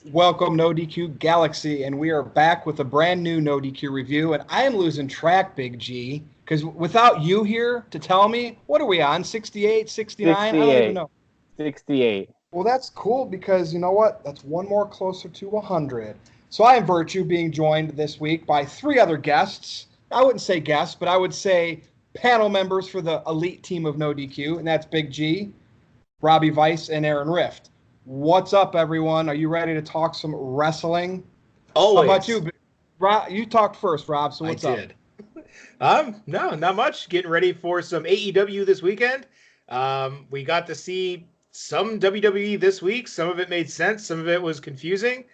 Welcome, NoDQ Galaxy, and we are back with a brand new NoDQ review. And I am losing track, Big G, because without you here to tell me, what are we on? 68, 69? I don't even 68. know. 68. Well, that's cool because you know what? That's one more closer to 100. So I am Virtue being joined this week by three other guests. I wouldn't say guests, but I would say panel members for the elite team of NoDQ, and that's Big G, Robbie Weiss, and Aaron Rift. What's up, everyone? Are you ready to talk some wrestling? How about Always. you? Rob, you talked first, Rob. So what's I up? did. No, not much. Getting ready for some AEW this weekend. We got to see some WWE this week. Some of it made sense. Some of it was confusing.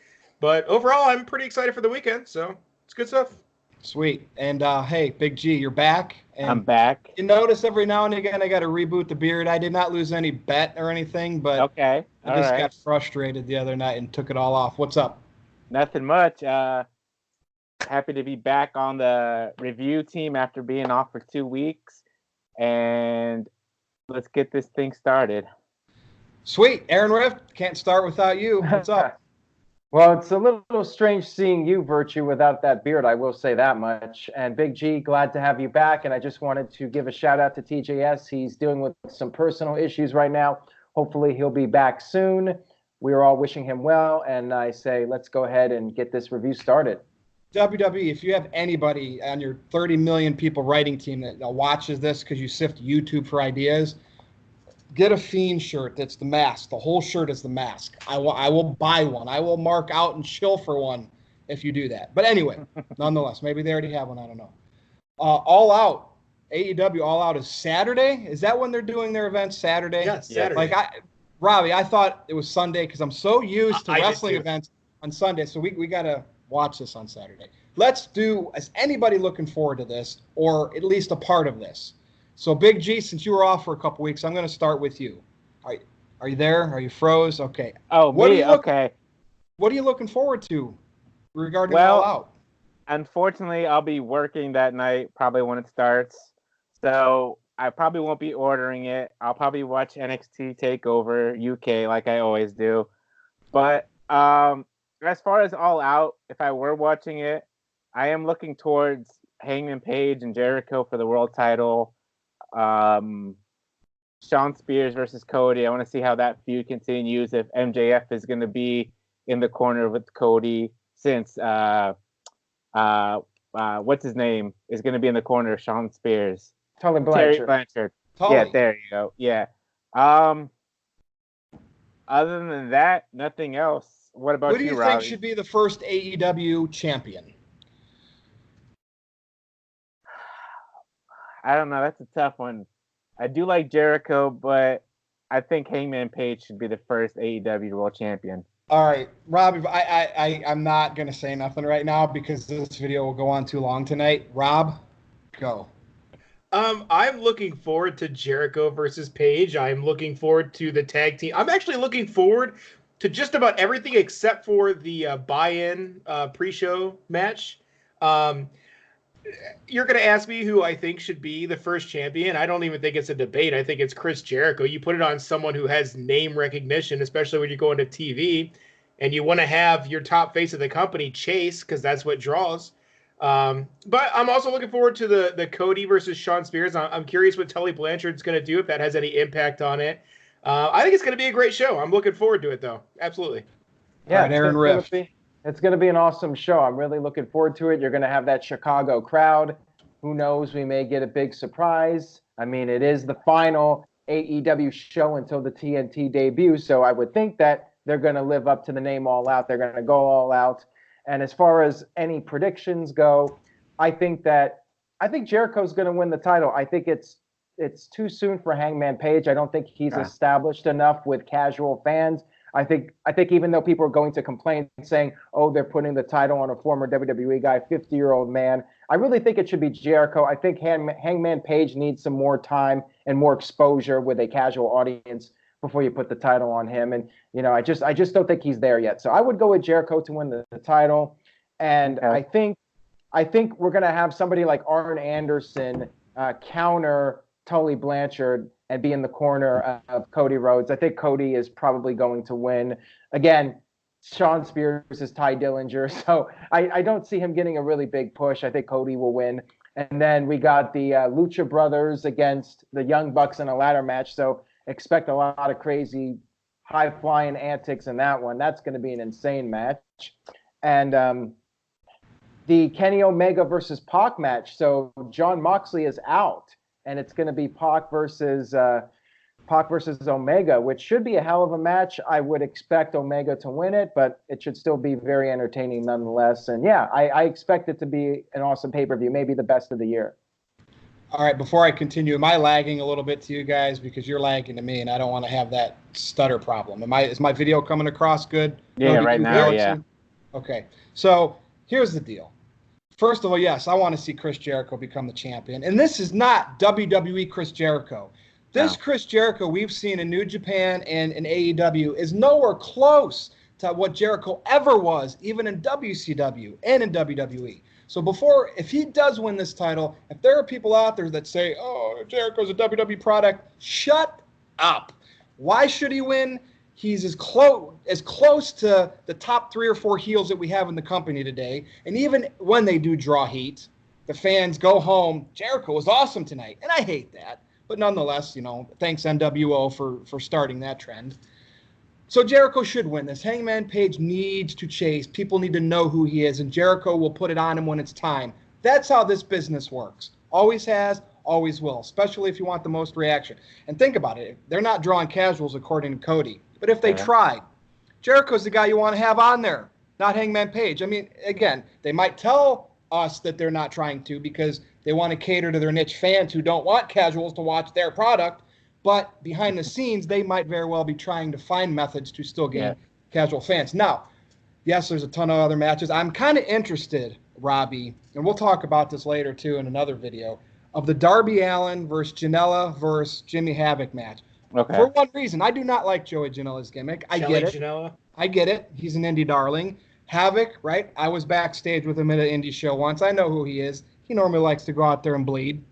But overall, I'm pretty excited for the weekend. So it's good stuff. Sweet. And hey, Big G, you're back. I'm And back. you notice every now and again I got to reboot the beard. I did not lose any bet or anything, but Okay. I All just right. got frustrated the other night and took it all off. What's up? Nothing much. Happy to be back on the review team after being off for 2 weeks. And let's get this thing started. Sweet. Aaron Rift, can't start without you. What's up? Well, it's a little strange seeing you, Virtue, without that beard, I will say that much. And Big G, glad to have you back. And I just wanted to give a shout out to TJS. He's dealing with some personal issues right now. Hopefully he'll be back soon. We are all wishing him well. And I say, let's go ahead and get this review started. WWE, if you have anybody on your 30 million people writing team that watches this because you sift YouTube for ideas, get a Fiend shirt that's the mask. The whole shirt is the mask. I will buy one. I will mark out and chill for one if you do that. But anyway, nonetheless, maybe they already have one. I don't know. All Out, AEW All Out is Saturday. Is that when they're doing their events? Saturday? Yeah, Saturday. Like Robbie, I thought it was Sunday because I'm so used to I did wrestling too. events on Sunday. So we got to watch this on Saturday. Let's do, is anybody looking forward to this or at least a part of this? So Big G, since you were off for a couple weeks, I'm going to start with you. Are you there? Are you froze? Okay. Oh, What me? are you Okay. What are you looking forward to regarding Well, All Out? Unfortunately, I'll be working that night, probably when it starts. So I probably won't be ordering it. I'll probably watch NXT TakeOver UK like I always do. But as far as All Out, if I were watching it, I am looking towards Hangman Page and Jericho for the world title. Shawn Spears versus Cody. I want to see how that feud continues. If MJF is going to be in the corner with Cody, since what's his name is going to be in the corner of Shawn Spears. Tully Terry Blanchard. Blanchard. Tully. Yeah, there you go. Yeah. Other than that, nothing else. What about Who do you think Robbie? should be the first AEW champion? I don't know. That's a tough one. I do like Jericho, but I think Hangman Page should be the first AEW World Champion. All right, Rob, I'm not going to say nothing right now because this video will go on too long tonight. Rob, go. I'm looking forward to Jericho versus Page. I'm looking forward to the tag team. I'm actually looking forward to just about everything except for the buy-in pre-show match. You're going to ask me who I think should be the first champion. I don't even think it's a debate. I think it's Chris Jericho. You put it on someone who has name recognition, especially when you go into TV, and you want to have your top face of the company chase because that's what draws. But I'm also looking forward to the Cody versus Shawn Spears. I'm curious what Tully Blanchard's going to do, if that has any impact on it. I think it's going to be a great show. I'm looking forward to it, though. Absolutely. Yeah, All right, Aaron Rift. It's going to be an awesome show. I'm really looking forward to it. You're going to have that Chicago crowd. Who knows? We may get a big surprise. I mean, it is the final AEW show until the TNT debut, so I would think that they're going to live up to the name All Out. They're going to go all out. And as far as any predictions go, I think Jericho's going to win the title. I think it's too soon for Hangman Page. I don't think he's established enough with casual fans. I think even though people are going to complain saying, oh, they're putting the title on a former WWE guy, 50-year-old man, I really think it should be Jericho. I think Hangman Page needs some more time and more exposure with a casual audience before you put the title on him. And, I just don't think he's there yet. So I would go with Jericho to win the title. And okay. I think we're going to have somebody like Arn Anderson counter Tully Blanchard and be in the corner of Cody Rhodes. I think Cody is probably going to win. Again, Sean Spears is Ty Dillinger. So I don't see him getting a really big push. I think Cody will win. And then we got the Lucha Brothers against the Young Bucks in a ladder match. So expect a lot of crazy high-flying antics in that one. That's going to be an insane match. And the Kenny Omega versus Pac match. So Jon Moxley is out, and it's going to be Pac versus Omega, which should be a hell of a match. I would expect Omega to win it, but it should still be very entertaining nonetheless. And yeah, I expect it to be an awesome pay-per-view, maybe the best of the year. All right, before I continue, am I lagging a little bit to you guys? Because you're lagging to me, and I don't want to have that stutter problem. Is my video coming across good? Yeah, right now, yeah. Okay, so here's the deal. First of all, yes, I want to see Chris Jericho become the champion. And this is not WWE Chris Jericho. This Chris Jericho we've seen in New Japan and in AEW is nowhere close to what Jericho ever was, even in WCW and in WWE. So if he does win this title, if there are people out there that say, oh, Jericho's a WWE product, shut up. Why should he win? He's as close to the top 3 or 4 heels that we have in the company today. And even when they do draw heat, the fans go home, Jericho was awesome tonight. And I hate that. But nonetheless, thanks NWO for starting that trend. So Jericho should win this. Hangman Page needs to chase. People need to know who he is, and Jericho will put it on him when it's time. That's how this business works. Always has, always will, especially if you want the most reaction. And think about it. They're not drawing casuals according to Cody. But if they tried, Jericho's the guy you want to have on there, not Hangman Page. I mean, again, they might tell us that they're not trying to because they want to cater to their niche fans who don't want casuals to watch their product. But behind the scenes, they might very well be trying to find methods to still gain casual fans. Now, yes, there's a ton of other matches. I'm kind of interested, Robbie, and we'll talk about this later, too, in another video, of the Darby Allin versus Janela versus Jimmy Havoc match. Okay. For one reason, I do not like Joey Janela's gimmick. I get it. Janela. I get it. He's an indie darling. Havoc, right? I was backstage with him at an indie show once. I know who he is. He normally likes to go out there and bleed.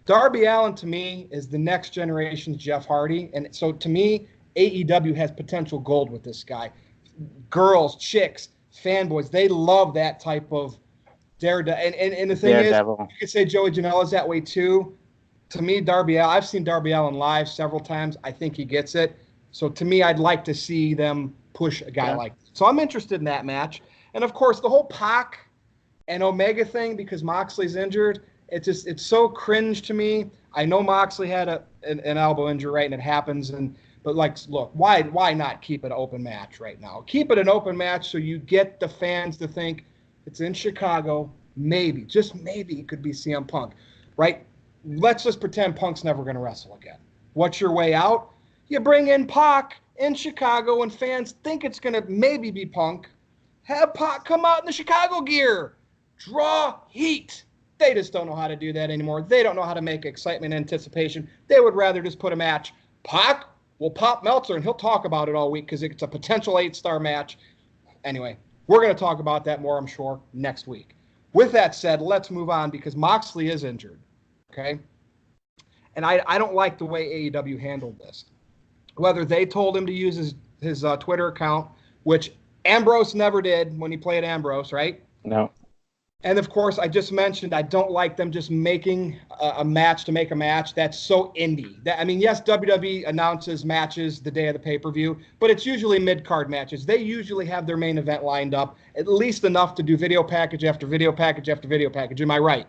Darby Allin, to me, is the next generation's Jeff Hardy. And so, to me, AEW has potential gold with this guy. Girls, chicks, fanboys, they love that type of daredevil. And the thing Daredevil. Is, you could say Joey Janela's that way, too. To me, Darby Allin, I've seen Darby Allin live several times. I think he gets it. So, to me, I'd like to see them push a guy like that. So, I'm interested in that match. And, of course, the whole Pac and Omega thing, because Moxley's injured, it's so cringe to me. I know Moxley had an elbow injury, right, and it happens. But look, why not keep it an open match right now? Keep it an open match so you get the fans to think it's in Chicago. Maybe, just maybe, it could be CM Punk, right? Let's just pretend Punk's never going to wrestle again. What's your way out? You bring in Pac in Chicago, and fans think it's going to maybe be Punk. Have Pac come out in the Chicago gear. Draw heat. They just don't know how to do that anymore. They don't know how to make excitement and anticipation. They would rather just put a match. Pac will pop Meltzer, and he'll talk about it all week because it's a potential 8-star match. Anyway, we're going to talk about that more, I'm sure, next week. With that said, let's move on because Moxley is injured, okay? And I don't like the way AEW handled this. Whether they told him to use his Twitter account, which Ambrose never did when he played Ambrose, right? No. And, of course, I just mentioned I don't like them just making a match to make a match. That's so indie. Yes, WWE announces matches the day of the pay-per-view, but it's usually mid-card matches. They usually have their main event lined up, at least enough to do video package after video package after video package. Am I right?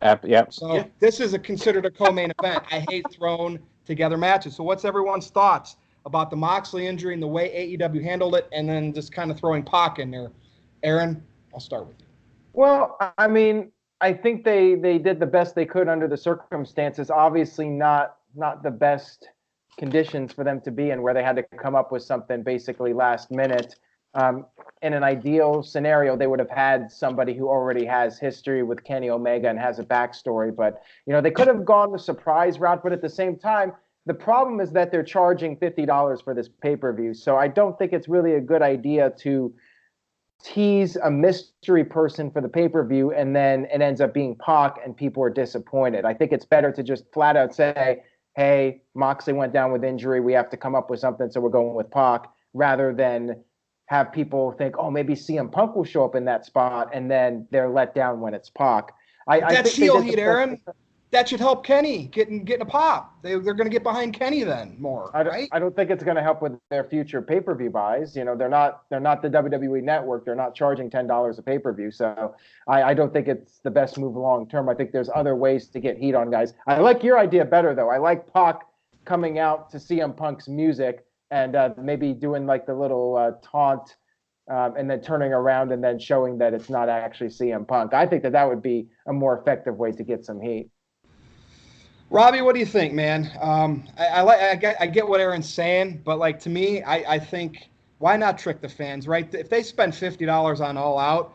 Yep. So this is considered a co-main event. I hate thrown together matches. So what's everyone's thoughts about the Moxley injury and the way AEW handled it, and then just kind of throwing Pac in there? Aaron, I'll start with you. Well, I think they did the best they could under the circumstances. Obviously not the best conditions for them to be in, where they had to come up with something basically last minute. In an ideal scenario, they would have had somebody who already has history with Kenny Omega and has a backstory. But, they could have gone the surprise route. But at the same time, the problem is that they're charging $50 for this pay-per-view. So I don't think it's really a good idea to tease a mystery person for the pay-per-view and then it ends up being Pac and people are disappointed. I think it's better to just flat out say, hey, Moxley went down with injury. We have to come up with something, so we're going with Pac, rather than have people think, oh, maybe CM Punk will show up in that spot, and then they're let down when it's Pac. That's heel heat, Aaron. That should help Kenny getting a pop. They're going to get behind Kenny then more, right? I don't think it's going to help with their future pay-per-view buys. You know, they're not the WWE Network. They're not charging $10 a pay-per-view. So I don't think it's the best move long term. I think there's other ways to get heat on guys. I like your idea better though. I like Pac coming out to CM Punk's music and maybe doing like the little taunt and then turning around and then showing that it's not actually CM Punk. I think that would be a more effective way to get some heat. Robbie, what do you think, man? I get what Aaron's saying, but like to me, I think why not trick the fans, right? If they spend $50 on All Out,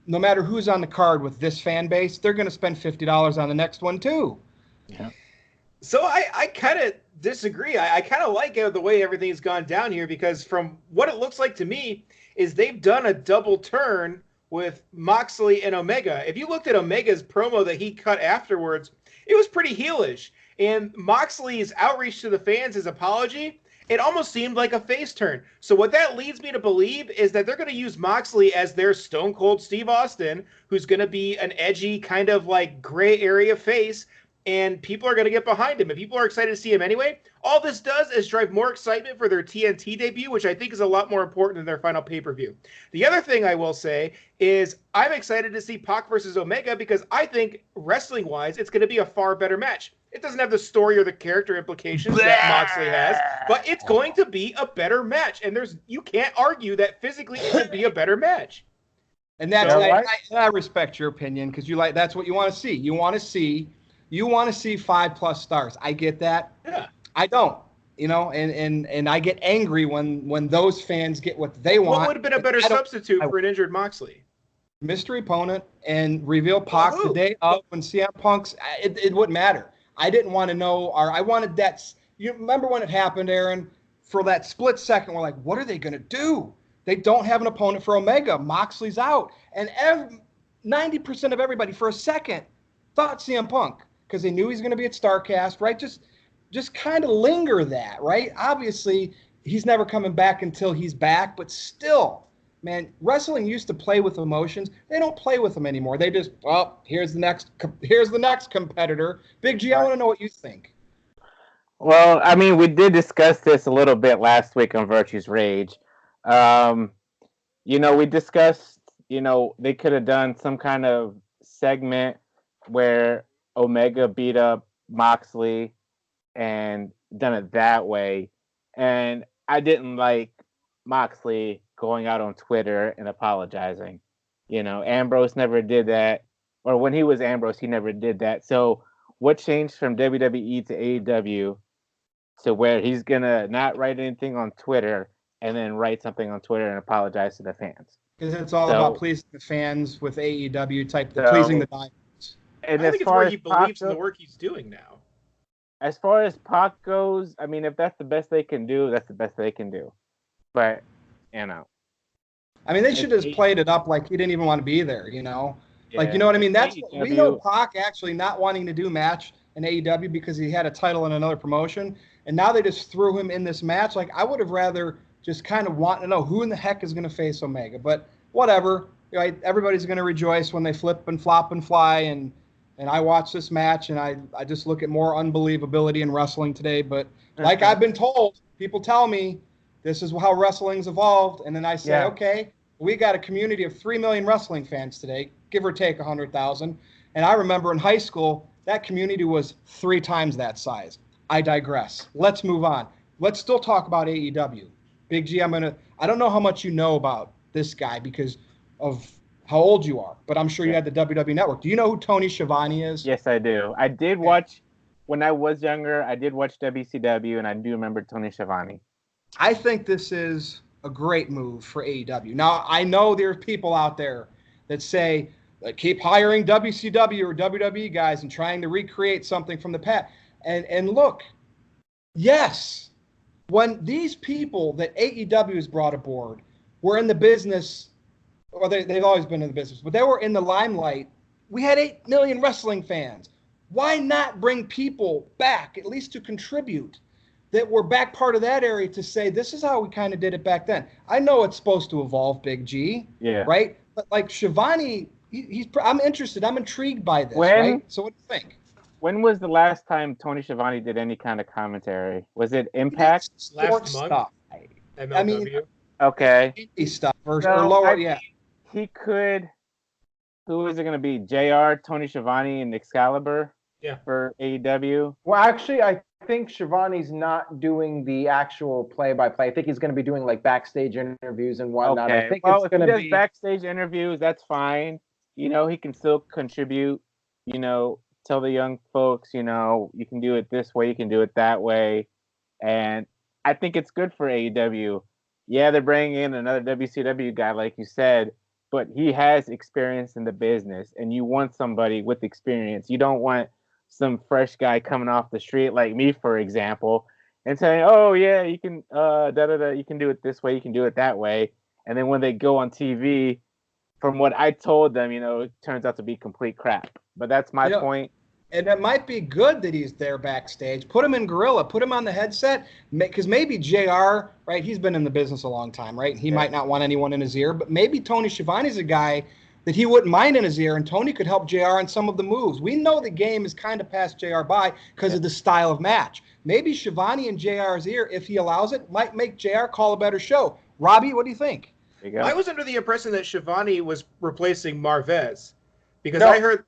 no matter who's on the card with this fan base, they're going to spend $50 on the next one too. Yeah. So I kind of disagree. I kind of like the way everything's gone down here because from what it looks like to me is they've done a double turn with Moxley and Omega. If you looked at Omega's promo that he cut afterwards, it was pretty heelish. And Moxley's outreach to the fans, his apology, it almost seemed like a face turn. So what that leads me to believe is that they're going to use Moxley as their Stone Cold Steve Austin, who's going to be an edgy kind of like gray area face, and people are going to get behind him. And people are excited to see him anyway. All this does is drive more excitement for their TNT debut, which I think is a lot more important than their final pay-per-view. The other thing I will say is I'm excited to see Pac versus Omega because I think wrestling-wise, it's going to be a far better match. It doesn't have the story or the character implications that Moxley has, but it's going to be a better match. And you can't argue that physically it would be a better match. And that's I respect your opinion because that's what you want to see. You want to see 5+ stars. I get that. Yeah. I don't. And I get angry when those fans get what they want. What would have been a better substitute for an injured Moxley? Mystery opponent and reveal Pac the day of when CM Punk's. It wouldn't matter. I didn't want to know, or I wanted that. You remember when it happened, Aaron? For that split second, we're like, what are they going to do? They don't have an opponent for Omega. Moxley's out. And 90% of everybody, for a second, thought CM Punk because they knew he's going to be at StarCast, right? Just kind of linger that, right? Obviously, he's never coming back until he's back, but still, man, wrestling used to play with emotions. They don't play with them anymore. They just, here's the next competitor. Big G, I want to know what you think. Well, I mean, we did discuss this a little bit last week on Virtue's Rage. We discussed, they could have done some kind of segment where Omega beat up Moxley and done it that way. And I didn't like Moxley going out on Twitter and apologizing. Ambrose never did that. Or when he was Ambrose, he never did that. So what changed from WWE to AEW to where he's going to not write anything on Twitter and then write something on Twitter and apologize to the fans? Because it's all about pleasing the fans with AEW pleasing the diamonds. And I think it's where he believes in the work he's doing now. As far as Pac goes, I mean, if that's the best they can do, that's the best they can do. But, I mean, they should have just played it up like he didn't even want to be there, Yeah. Like, you know what I mean? We know Pac actually not wanting to do match in AEW because he had a title in another promotion. And now they just threw him in this match. Like, I would have rather just kind of want to know who in the heck is going to face Omega. But whatever. Everybody's going to rejoice when they flip and flop and fly. And I watch this match, and I just look at more unbelievability in wrestling today. But like I've been told, people tell me this is how wrestling's evolved. And then I say, okay, we got a community of 3 million wrestling fans today, give or take 100,000. And I remember in high school, that community was 3 times that size. I digress. Let's move on. Let's still talk about AEW. Big G, I don't know how much you know about this guy because of how old you are, but I'm sure you had the WWE Network. Do you know who Tony Schiavone is? Yes, I do. I did watch, when I was younger, I did watch WCW, and I do remember Tony Schiavone. I think this is a great move for AEW. Now, I know there's people out there that say, keep hiring WCW or WWE guys and trying to recreate something from the past. And look, yes, when these people that AEW has brought aboard were in the business, or they've always been in the business, but they were in the limelight, we had 8 million wrestling fans. Why not bring people back, at least to contribute, that we're back part of that area to say this is how we kind of did it back then. I know it's supposed to evolve, Big G. Yeah. Right? But like Schiavone, I'm interested. I'm intrigued by this, right? So what do you think? When was the last time Tony Schiavone did any kind of commentary? Was it Impact? Last month. Stuff. MLW. I mean, okay. Indie stuff or lower, yeah. He could. Who is it going to be? JR, Tony Schiavone, and Excalibur? Yeah. For AEW? Well, actually, I think Schiavone's not doing the actual play-by-play. I think he's going to be doing like backstage interviews and whatnot. Okay. I think well, it's going to be backstage interviews. That's fine. You know, he can still contribute. You know, tell the young folks, you know, you can do it this way, you can do it that way, and I think it's good for AEW. Yeah, they're bringing in another WCW guy, like you said, but he has experience in the business, and you want somebody with experience. You don't want some fresh guy coming off the street like me, for example, and saying, "Oh yeah, you can you can do it this way, you can do it that way," and then when they go on TV, from what I told them, you know, it turns out to be complete crap. But that's my point. And it might be good that he's there backstage. Put him in Gorilla. Put him on the headset. Because maybe JR, right, he's been in the business a long time, right? He might not want anyone in his ear. But maybe Tony Schiavone's a guy that he wouldn't mind in his ear, and Tony could help JR in some of the moves. We know the game is kind of passed JR by because of the style of match. Maybe Schiavone in JR's ear, if he allows it, might make JR call a better show. Robbie, what do you think? I was under the impression that Schiavone was replacing Marvez because I heard...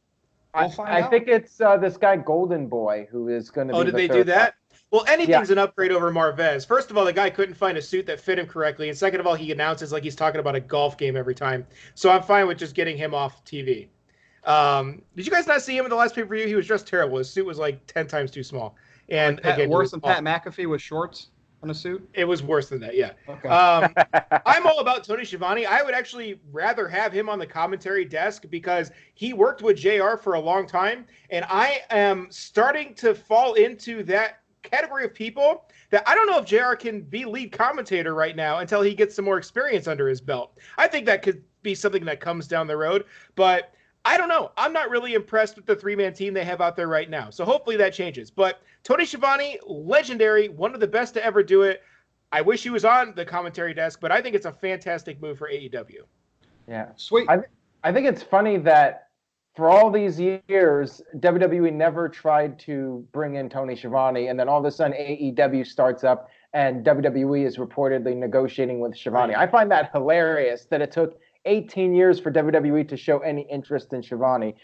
I think it's this guy Golden Boy who is going to be. Oh, did they do that? Well, anything's an upgrade over Marvez. First of all, the guy couldn't find a suit that fit him correctly, and second of all, he announces like he's talking about a golf game every time. So I'm fine with just getting him off TV. Did you guys not see him in the last pay-per-view? He was dressed terrible. His suit was like 10 times too small. And again, worse than Pat McAfee with shorts on a suit? It was worse than that, yeah. Okay. I'm all about Tony Schiavone. I would actually rather have him on the commentary desk because he worked with JR for a long time, and I am starting to fall into that category of people that I don't know if JR can be lead commentator right now until he gets some more experience under his belt. I think that could be something that comes down the road, but I don't know. I'm not really impressed with the three-man team they have out there right now. So hopefully that changes. But Tony Schiavone, legendary, one of the best to ever do it. I wish he was on the commentary desk, but I think it's a fantastic move for AEW. Yeah. Sweet. I think it's funny that for all these years, WWE never tried to bring in Tony Schiavone, and then all of a sudden AEW starts up and WWE is reportedly negotiating with Schiavone. I find that hilarious that it took 18 years for WWE to show any interest in Schiavone.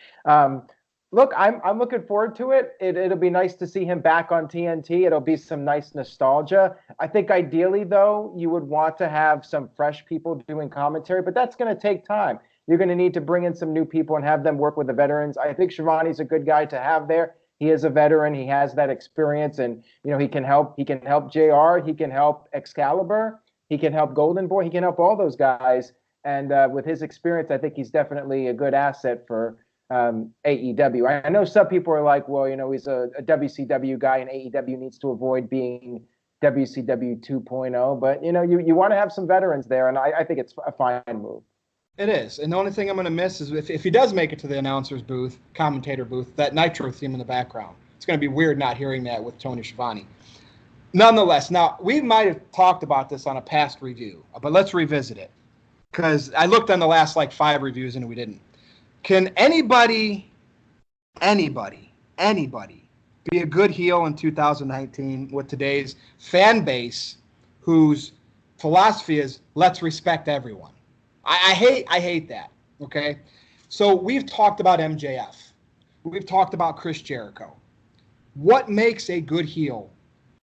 Look, I'm looking forward to it. It'll be nice to see him back on TNT. It'll be some nice nostalgia. I think ideally, though, you would want to have some fresh people doing commentary, but that's going to take time. You're going to need to bring in some new people and have them work with the veterans. I think Schiavone's a good guy to have there. He is a veteran. He has that experience, and you know he can help. He can help JR. He can help Excalibur. He can help Golden Boy. He can help all those guys. And with his experience, I think he's definitely a good asset for AEW. I know some people are like, well, you know, he's a WCW guy, and AEW needs to avoid being WCW 2.0. But, you know, you want to have some veterans there, and I think it's a fine move. It is. And the only thing I'm going to miss is if he does make it to the announcer's booth, commentator booth, that Nitro theme in the background. It's going to be weird not hearing that with Tony Schiavone. Nonetheless, now, we might have talked about this on a past review, but let's revisit it. Because I looked on the last, 5 reviews, and we didn't. Can anybody be a good heel in 2019 with today's fan base whose philosophy is let's respect everyone? I hate that, okay? So we've talked about MJF. We've talked about Chris Jericho. What makes a good heel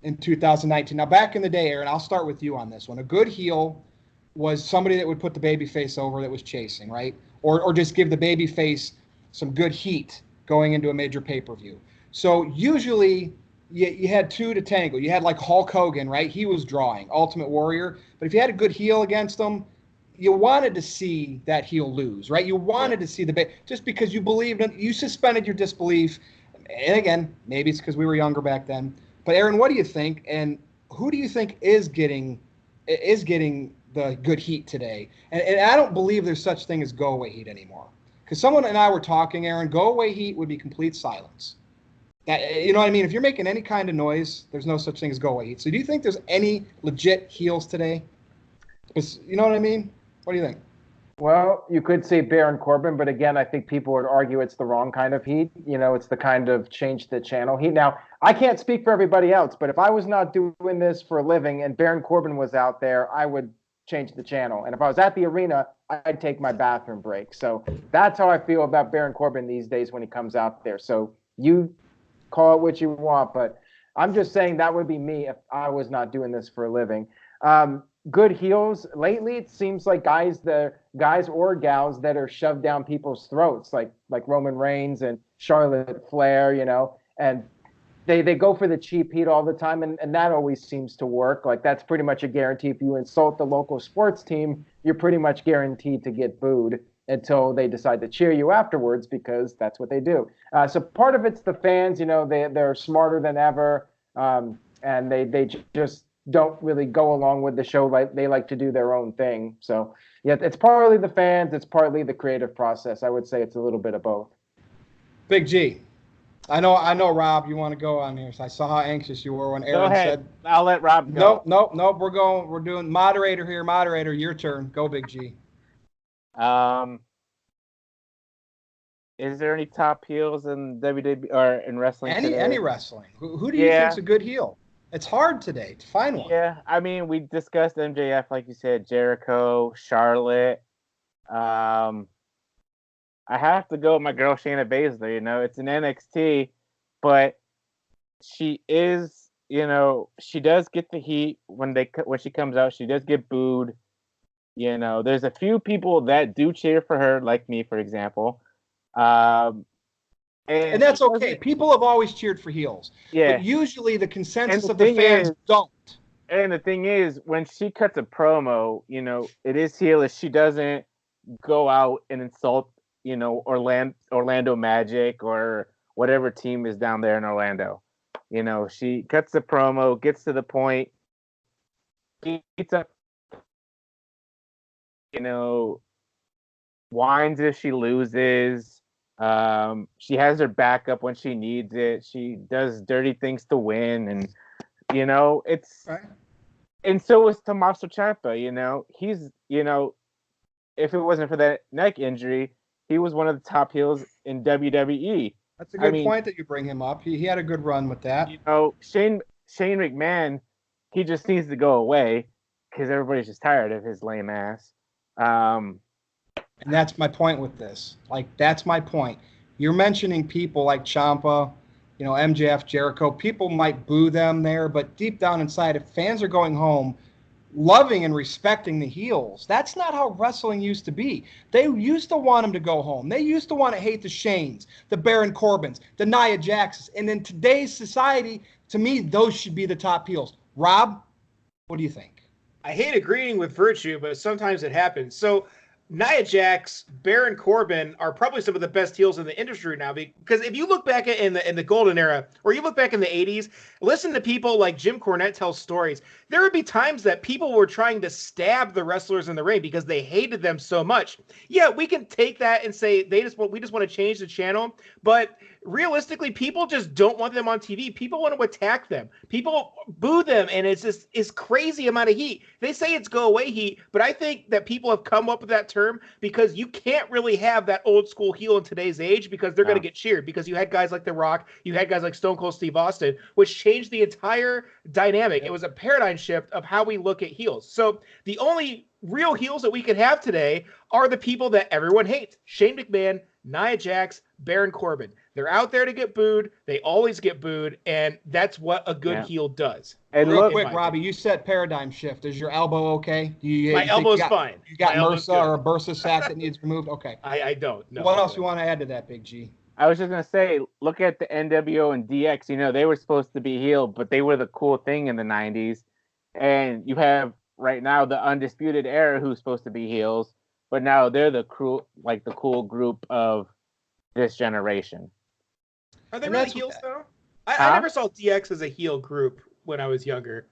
in 2019? Now, back in the day, Aaron, I'll start with you on this one. A good heel was somebody that would put the baby face over that was chasing, right? Or just give the baby face some good heat going into a major pay-per-view. So usually you had two to tangle. You had like Hulk Hogan, right? He was drawing, Ultimate Warrior. But if you had a good heel against him, you wanted to see that heel lose, right? You wanted to see just because you believed in, you suspended your disbelief. And again, maybe it's because we were younger back then. But Aaron, what do you think? And who do you think is getting the good heat today? And I don't believe there's such thing as go away heat anymore. Because someone and I were talking, Aaron, go away heat would be complete silence. That, you know what I mean? If you're making any kind of noise, there's no such thing as go away heat. So do you think there's any legit heels today? You know what I mean? What do you think? Well, you could say Baron Corbin, but again, I think people would argue it's the wrong kind of heat. You know, it's the kind of change the channel heat. Now, I can't speak for everybody else, but if I was not doing this for a living and Baron Corbin was out there, I would change the channel. And if I was at the arena, I'd take my bathroom break. So that's how I feel about Baron Corbin these days when he comes out there. So you call it what you want, but I'm just saying that would be me if I was not doing this for a living. Good heels lately, it seems like guys or gals that are shoved down people's throats, like Roman Reigns and Charlotte Flair, you know, and they go for the cheap heat all the time, and that always seems to work. Like, that's pretty much a guarantee. If you insult the local sports team, you're pretty much guaranteed to get booed until they decide to cheer you afterwards, because that's what they do. So part of it's the fans, you know, they're smarter than ever, and they just don't really go along with the show. Like, they like to do their own thing. So yeah, it's partly the fans, it's partly the creative process. I would say it's a little bit of both. Big G, I know, Rob, you want to go on here. So I saw how anxious you were when Aaron said. I'll let Rob go. Nope. We're doing moderator here. Moderator, your turn. Go, Big G. Is there any top heels in WWE or in wrestling? Any wrestling? Who do you think's a good heel? It's hard today to find one. Yeah, I mean, we discussed MJF, like you said, Jericho, Charlotte. I have to go with my girl Shayna Baszler. You know, it's an NXT, but she is, you know, she does get the heat when she comes out. She does get booed. You know, there's a few people that do cheer for her, like me, for example. And that's okay. People have always cheered for heels. Yeah. But usually the consensus of the fans don't. And the thing is, when she cuts a promo, you know, it is heelish. She doesn't go out and insult, you know, Orlando Magic or whatever team is down there in Orlando. You know, she cuts the promo, gets to the point, gets up, you know, whines if she loses. She has her backup when she needs it. She does dirty things to win, and you know it's. Right. And so is Tommaso Ciampa. You know, he's, you know, if it wasn't for that neck injury, he was one of the top heels in WWE. That's a good point that you bring him up. He had a good run with that. You know, Shane McMahon, he just needs to go away because everybody's just tired of his lame ass. And that's my point with this. Like, that's my point. You're mentioning people like Ciampa, you know, MJF, Jericho. People might boo them there, but deep down inside, if fans are going home loving and respecting the heels, that's not how wrestling used to be. They used to want them to go home. They used to want to hate the Shanes, the Baron Corbins, the Nia Jaxes. And in today's society, to me, those should be the top heels. Rob, what do you think? I hate agreeing with Virtue, but sometimes it happens. So Nia Jax, Baron Corbin are probably some of the best heels in the industry now, because if you look back in the golden era, or you look back in the 80s, listen to people like Jim Cornette tell stories. There would be times that people were trying to stab the wrestlers in the ring because they hated them so much. Yeah, we can take that and say we just want to change the channel, but realistically, people just don't want them on TV. People want to attack them. People boo them, and it's crazy amount of heat. They say it's go away heat, but I think that people have come up with that term because you can't really have that old school heel in today's age, because they're going to get cheered, because you had guys like The Rock, you had guys like Stone Cold Steve Austin, which changed the entire dynamic. It was a paradigm shift of how we look at heels. So the only real heels that we could have today are the people that everyone hates: Shane McMahon, Nia Jax, Baron Corbin. They're out there to get booed. They always get booed, and that's what a good heel does. And real quick, Robbie, you said paradigm shift. Is your elbow okay? My elbow's fine. You got MRSA or a bursa sac that needs removed? Okay. I don't. No. What else you want to add to that, Big G? I was just going to say, look at the NWO and DX. You know, they were supposed to be healed, but they were the cool thing in the 90s. And you have right now the Undisputed Era, who's supposed to be heels, but now they're the cool group of this generation. Are they really heels though? I never saw DX as a heel group when I was younger.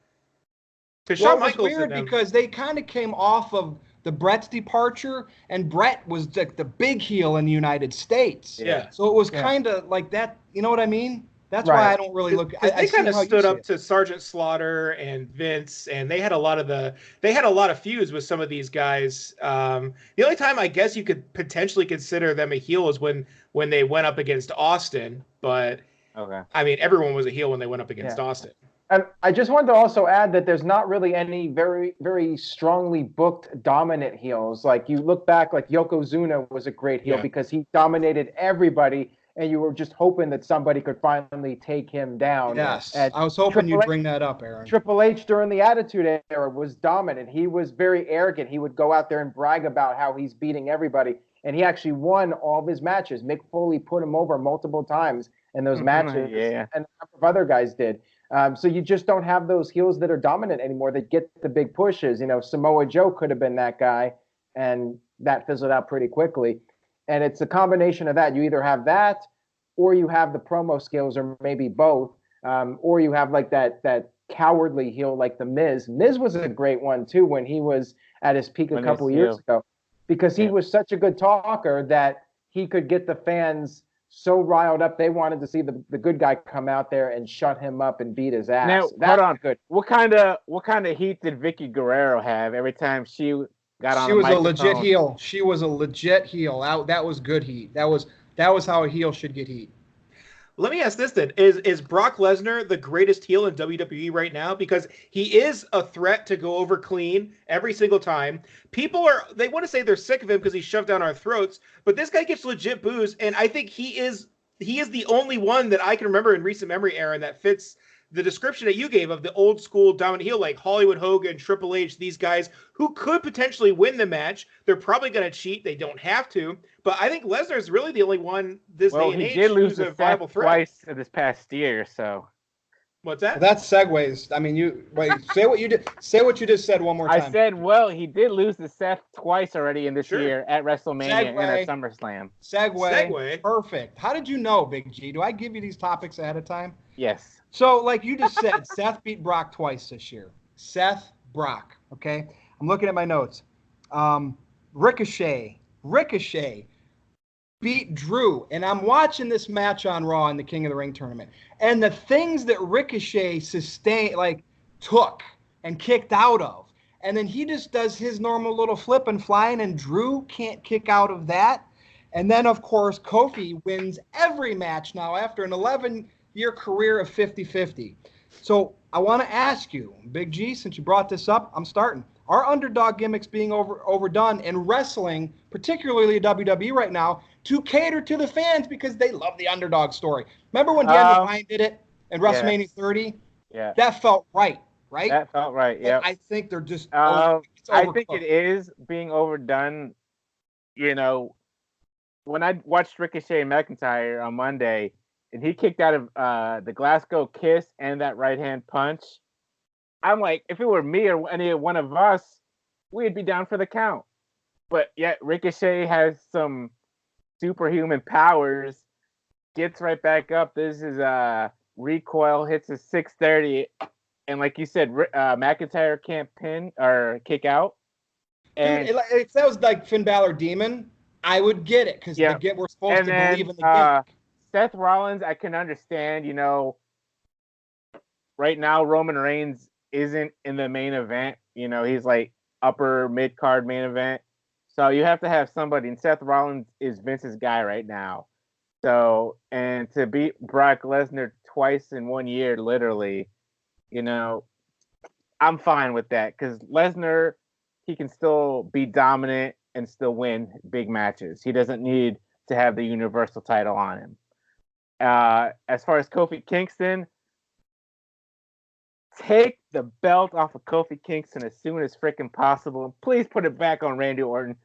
Well, Shawn Michaels was weird because they kind of came off of the Bret's departure, and Bret was the big heel in the United States. Yeah. So it was kind of like that. You know what I mean? That's why I don't really look. They kind of stood up to Sergeant Slaughter and Vince, and they had a lot of feuds with some of these guys. The only time I guess you could potentially consider them a heel is when they went up against Austin. But okay, I mean, everyone was a heel when they went up against Austin. And I just wanted to also add that there's not really any very, very strongly booked dominant heels. Like you look back, like Yokozuna was a great heel because he dominated everybody, and you were just hoping that somebody could finally take him down. Yes, and I was hoping you'd bring that up, Aaron. Triple H during the Attitude Era was dominant. He was very arrogant. He would go out there and brag about how he's beating everybody, and he actually won all of his matches. Mick Foley put him over multiple times in those matches, and a number of other guys did. So you just don't have those heels that are dominant anymore that get the big pushes. You know, Samoa Joe could have been that guy, and that fizzled out pretty quickly. And it's a combination of that. You either have that, or you have the promo skills, or maybe both, or you have like that cowardly heel like the Miz. Miz was a great one too when he was at his peak a couple years ago, because he was such a good talker that he could get the fans so riled up they wanted to see the good guy come out there and shut him up and beat his ass. Now, hold on. Good. What kind of heat did Vicky Guerrero have every time she got on? She was a legit heel. She was a legit heel. That was good heat. That was how a heel should get heat. Let me ask this then. Is Brock Lesnar the greatest heel in WWE right now? Because he is a threat to go over clean every single time. They want to say they're sick of him because he's shoved down our throats, but this guy gets legit boos, and I think he is the only one that I can remember in recent memory, Aaron, that fits the description that you gave of the old school dominant heel, like Hollywood Hogan, Triple H, these guys who could potentially win the match. They're probably going to cheat. They don't have to. But I think Lesnar is really the only one this day and age who's a viable threat. Twice this past year, so. What's that? Well, that's segues. I mean, say what you did. Say what you just said one more time. I said, he did lose to Seth twice already in this year at WrestleMania and at SummerSlam. Segue. Perfect. How did you know, Big G? Do I give you these topics ahead of time? Yes. So, like you just said, Seth beat Brock twice this year. Seth, Brock. Okay, I'm looking at my notes. Ricochet beat Drew, and I'm watching this match on Raw in the King of the Ring tournament, and the things that Ricochet took and kicked out of, and then he just does his normal little flip and flying, and Drew can't kick out of that. And then, of course, Kofi wins every match now after an 11-year career of 50-50. So I want to ask you, Big G, since you brought this up, I'm starting. Are underdog gimmicks being overdone in wrestling, particularly WWE right now, to cater to the fans because they love the underdog story? Remember when Daniel Bryan did it in WrestleMania 30? Yeah. That felt right? That felt right, yeah. I think they're just I think it is being overdone. You know, when I watched Ricochet and McIntyre on Monday, and he kicked out of the Glasgow Kiss and that right-hand punch, I'm like, if it were me or any one of us, we'd be down for the count. But yet Ricochet has some superhuman powers, gets right back up. This is recoil, hits a 630, and like you said, McIntyre can't pin or kick out. And dude, if that was like Finn Balor Demon, I would get it because we're supposed to believe in the gimmick. Seth Rollins, I can understand. You know, right now Roman Reigns isn't in the main event. You know, he's like upper mid-card main event. So you have to have somebody, and Seth Rollins is Vince's guy right now. So, and to beat Brock Lesnar twice in 1 year, literally, you know, I'm fine with that because Lesnar, he can still be dominant and still win big matches. He doesn't need to have the Universal title on him. As far as Kofi Kingston, take the belt off of Kofi Kingston as soon as freaking possible. Please put it back on Randy Orton.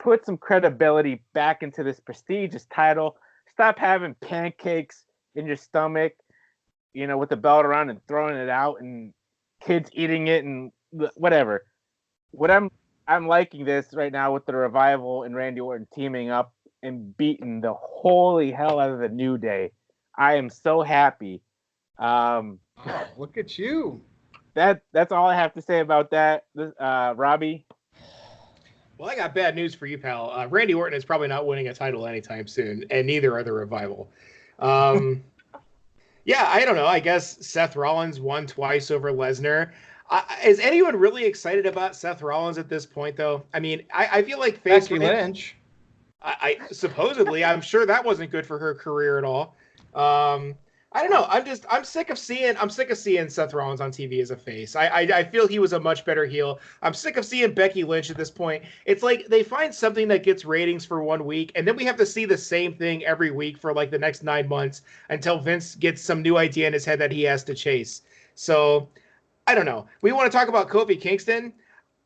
Put some credibility back into this prestigious title. Stop having pancakes in your stomach, you know, with the belt around and throwing it out and kids eating it and whatever. What I'm liking this right now with the Revival and Randy Orton teaming up and beating the holy hell out of the New Day. I am so happy. Look at you. That's all I have to say about that. Robbie? Well, I got bad news for you, pal. Randy Orton is probably not winning a title anytime soon, and neither are the Revival. Yeah, I don't know. I guess Seth Rollins won twice over Lesnar. Is anyone really excited about Seth Rollins at this point, though? I mean, I feel like Becky Lynch. I supposedly, I'm sure that wasn't good for her career at all. I don't know. I'm sick of seeing Seth Rollins on TV as a face. I feel he was a much better heel. I'm sick of seeing Becky Lynch at this point. It's like they find something that gets ratings for 1 week, and then we have to see the same thing every week for like the next 9 months until Vince gets some new idea in his head that he has to chase. So I don't know. We want to talk about Kofi Kingston.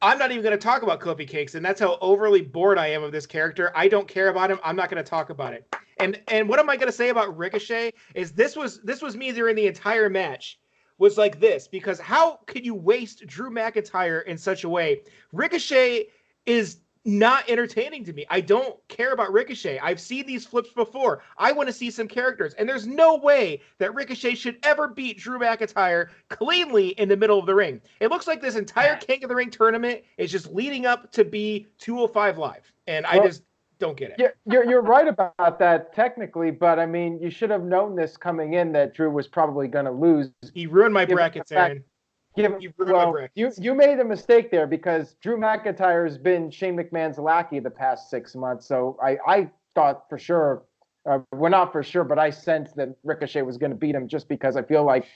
I'm not even going to talk about Kofi Kingston. That's how overly bored I am of this character. I don't care about him. I'm not going to talk about it. And what am I going to say about Ricochet is this was me during the entire match was like this, because how could you waste Drew McIntyre in such a way? Ricochet is not entertaining to me. I don't care about Ricochet. I've seen these flips before. I want to see some characters, and there's no way that Ricochet should ever beat Drew McIntyre cleanly in the middle of the ring. It looks like this entire King of the Ring tournament is just leading up to be 205 Live, and I just don't get it. You're right about that technically, but I mean, you should have known this coming in that Drew was probably going to lose. He ruined my brackets, Aaron. You made a mistake there because Drew McIntyre has been Shane McMahon's lackey the past 6 months. So I thought for sure, well, not for sure, but I sensed that Ricochet was going to beat him just because I feel like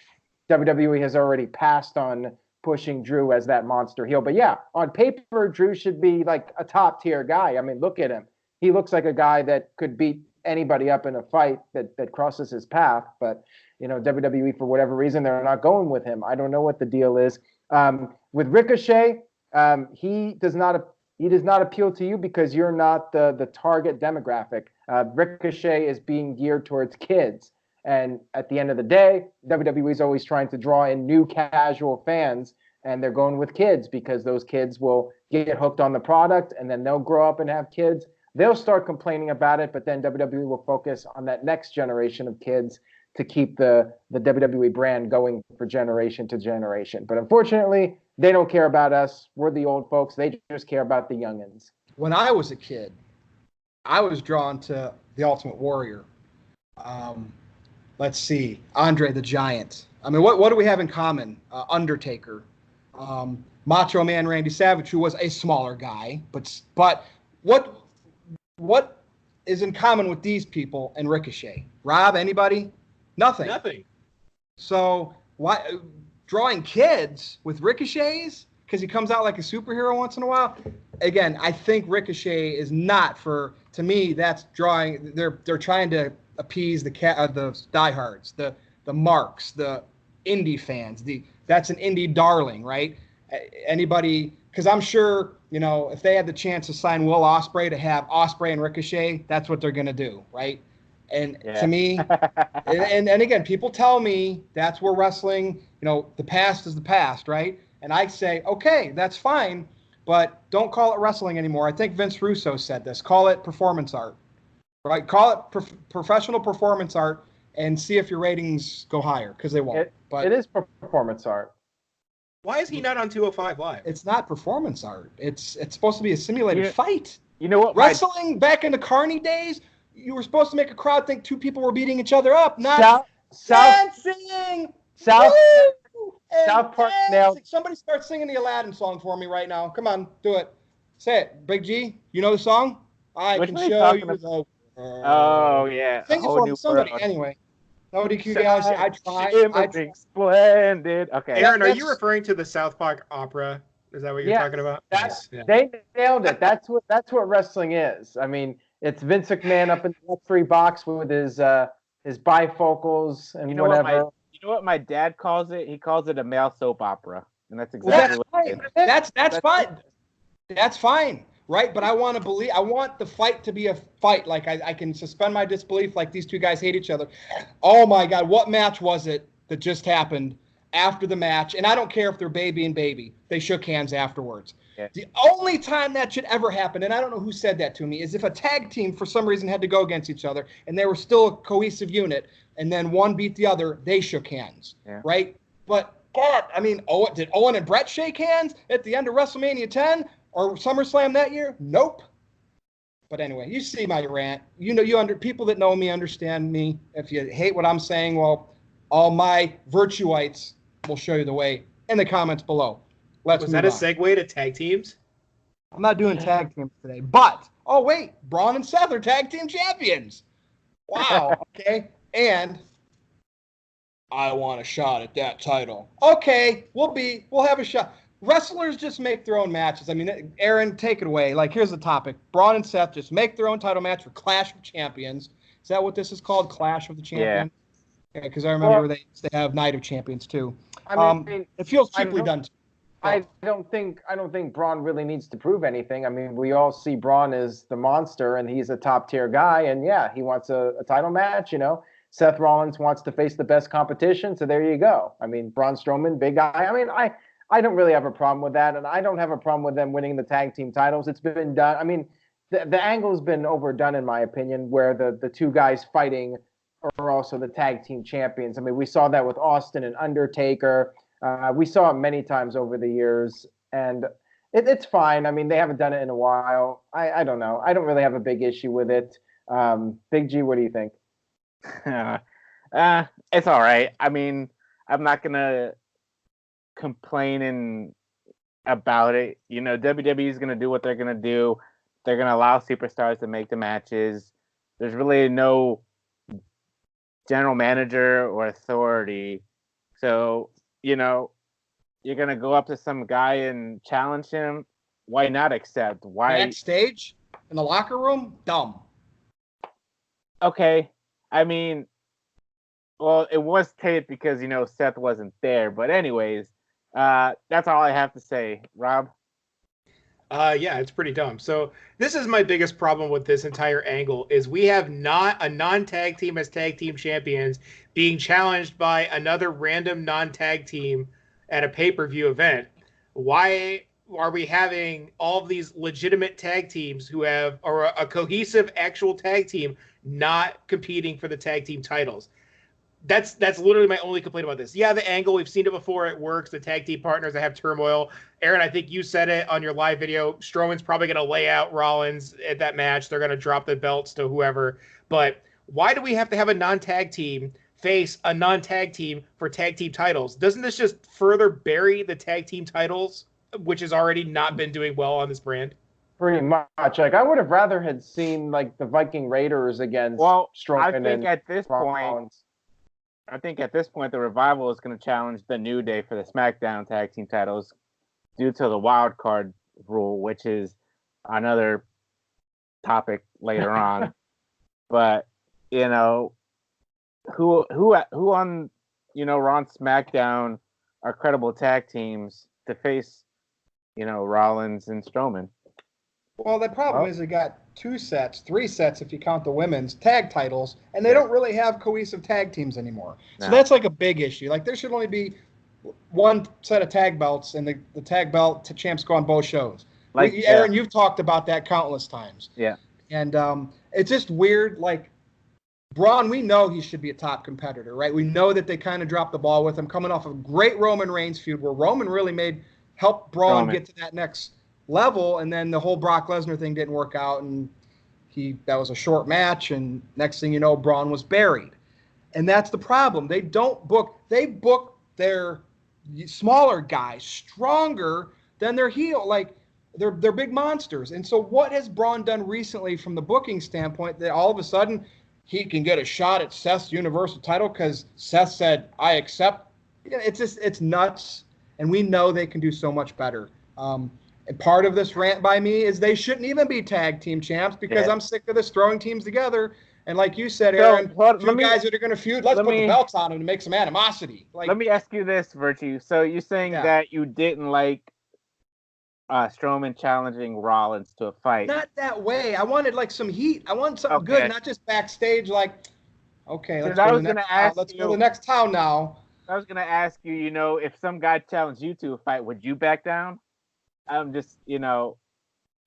WWE has already passed on pushing Drew as that monster heel. But yeah, on paper, Drew should be like a top tier guy. I mean, look at him. He looks like a guy that could beat anybody up in a fight that crosses his path. But WWE, for whatever reason, they're not going with him. I don't know what the deal is. With Ricochet, he does not appeal to you because you're not the target demographic. Ricochet is being geared towards kids. And at the end of the day, WWE is always trying to draw in new casual fans, and they're going with kids because those kids will get hooked on the product, and then they'll grow up and have kids. They'll start complaining about it, but then WWE will focus on that next generation of kids to keep the WWE brand going for generation to generation. But unfortunately, they don't care about us. We're the old folks. They just care about the youngins. When I was a kid, I was drawn to the Ultimate Warrior. Let's see, Andre the Giant. I mean, what do we have in common? Undertaker, Macho Man Randy Savage, who was a smaller guy, but what is in common with these people and Ricochet? Rob, anybody? Nothing. So why drawing kids with Ricochets? Because he comes out like a superhero once in a while. Again, I think Ricochet is not for. To me, that's drawing. They're trying to appease the diehards, the marks, the indie fans. That's an indie darling, right? Anybody? Because I'm sure if they had the chance to sign Will Ospreay to have Ospreay and Ricochet, that's what they're gonna do, right? And to me, and again, people tell me that's where wrestling, the past is the past, right? And I say, okay, that's fine, but don't call it wrestling anymore. I think Vince Russo said this. Call it performance art, right? Call it professional performance art and see if your ratings go higher, because they won't. It is performance art. Why is he not on 205 Live? It's not performance art. It's supposed to be a simulated fight. You know what? Wrestling back in the Carney days, you were supposed to make a crowd think two people were beating each other up, not dancing. South Park nailed. Somebody start singing the Aladdin song for me right now. Come on, do it. Say it, Big G. You know the song? I can show you the. Oh yeah. Sing it for me, somebody. Anyway, NoDQ Galaxy. I tried. Splendid. Okay. Aaron, are you referring to the South Park opera? Is that what you're talking about? They nailed it. That's what wrestling is. I mean, it's Vince McMahon up in the luxury box with his bifocals and whatever. You know what my dad calls it? He calls it a male soap opera, and that's exactly what it is. That's fine. That's fine, right? But I want the fight to be a fight. Like I can suspend my disbelief. Like these two guys hate each other. Oh my God, what match was it that just happened? After the match, and I don't care if they're baby and baby, they shook hands afterwards. Yeah. The only time that should ever happen, and I don't know who said that to me, is if a tag team for some reason had to go against each other and they were still a cohesive unit, and then one beat the other, they shook hands, right? But God, I mean, did Owen and Brett shake hands at the end of WrestleMania 10 or SummerSlam that year? Nope. But anyway, you see my rant. People that know me understand me. If you hate what I'm saying, well, All my virtuites will show you the way in the comments below. Was that a segue to tag teams? I'm not doing tag teams today, but oh wait, Braun and Seth are tag team champions. Wow. Okay, and I want a shot at that title. Okay, we'll have a shot. Wrestlers just make their own matches. I mean, Aaron, take it away. Like, here's the topic: Braun and Seth just make their own title match for Clash of Champions. Is that what this is called? Clash of the Champions? Yeah. Because I remember they used to have Night of Champions too. I mean, it feels cheaply done. I don't think Braun really needs to prove anything. I mean, we all see Braun as the monster, and he's a top tier guy. And yeah, he wants a title match. You know, Seth Rollins wants to face the best competition, so there you go. I mean, Braun Strowman, big guy. I mean, I don't really have a problem with that, and I don't have a problem with them winning the tag team titles. It's been done. I mean, the angle's been overdone in my opinion, where the two guys fighting are also the tag team champions. I mean, we saw that with Austin and Undertaker. We saw it many times over the years, and it's fine. I mean, they haven't done it in a while. I don't know. I don't really have a big issue with it. Big G, what do you think? It's all right. I mean, I'm not going to complain about it. You know, WWE is going to do what they're going to do. They're going to allow superstars to make the matches. There's really no general manager or authority. So, you know, you're going to go up to some guy and challenge him. Why not accept? Why? Backstage? In the locker room? Dumb. Okay. I mean, well, it was taped because, you know, Seth wasn't there. But anyways, that's all I have to say. Rob? Yeah, it's pretty dumb. So this is my biggest problem with this entire angle is we have not a non-tag team as tag team champions being challenged by another random non-tag team at a pay-per-view event. Why are we having all of these legitimate tag teams who have or a cohesive actual tag team not competing for the tag team titles? That's literally my only complaint about this. Yeah, the angle, we've seen it before. It works. The tag team partners that have turmoil. Aaron, I think you said it on your live video. Strowman's probably going to lay out Rollins at that match. They're going to drop the belts to whoever. But why do we have to have a non-tag team face a non-tag team for tag team titles? Doesn't this just further bury the tag team titles, which has already not been doing well on this brand? Pretty much. Like, I would have rather had seen, like, the Viking Raiders against Strowman and Rollins. I think at this point, the Revival is going to challenge the New Day for the SmackDown tag team titles due to the wild card rule, which is another topic later on. But, you know, who on, you know, Raw and SmackDown are credible tag teams to face, you know, Rollins and Strowman? Well, the problem is they got 3 sets if you count the women's tag titles, and they don't really have cohesive tag teams anymore. No. So that's like a big issue. Like, there should only be one set of tag belts, and the tag belt champs go on both shows. Like, Aaron, you've talked about that countless times. Yeah. And it's just weird. Like, Braun, we know he should be a top competitor, right? We know that they kind of dropped the ball with him coming off a great Roman Reigns feud where Roman really helped Braun get to that next level, and then the whole Brock Lesnar thing didn't work out, and that was a short match, and next thing you know, Braun was buried. And that's the problem. They book their smaller guys stronger than their heel. Like, they're big monsters. And so what has Braun done recently from the booking standpoint that all of a sudden he can get a shot at Seth's Universal title because Seth said, I accept? It's nuts, and we know they can do so much better. And part of this rant by me is they shouldn't even be tag team champs because I'm sick of this throwing teams together. And like you said, Aaron, two guys that are going to feud, let's put the belts on them to make some animosity. Like, let me ask you this, Virtue. So you're saying that you didn't like Strowman challenging Rollins to a fight? Not that way. I wanted like some heat. I wanted something good, not just backstage like, okay, let's go to the next town now. I was going to ask you, you know, if some guy challenged you to a fight, would you back down? I'm just, you know,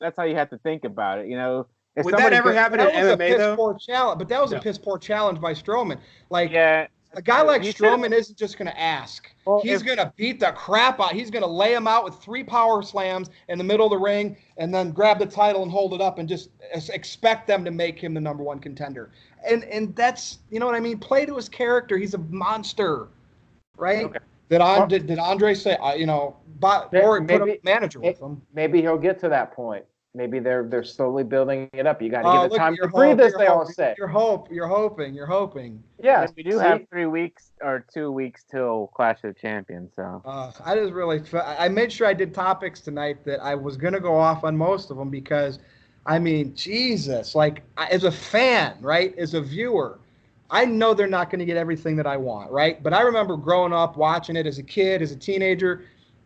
that's how you have to think about it. You know, would that ever happen in MMA though? But that was a piss poor challenge by Strowman. Like, a guy like You Strowman isn't just going to ask. Well, He's going to beat the crap out. He's going to lay him out with 3 power slams in the middle of the ring and then grab the title and hold it up and just expect them to make him the number 1 contender. And that's, you know what I mean? Play to his character. He's a monster, right? Okay. Did Andre say, or put a manager with him? Maybe he'll get to that point. Maybe they're slowly building it up. You got to give it time to breathe, as they all say. You're hoping. Yeah, we do have 3 weeks or 2 weeks till Clash of Champions. So I made sure I did topics tonight that I was gonna go off on most of them because, I mean, Jesus, like as a fan, right, as a viewer, I know they're not going to get everything that I want, right? But I remember growing up watching it as a kid, as a teenager,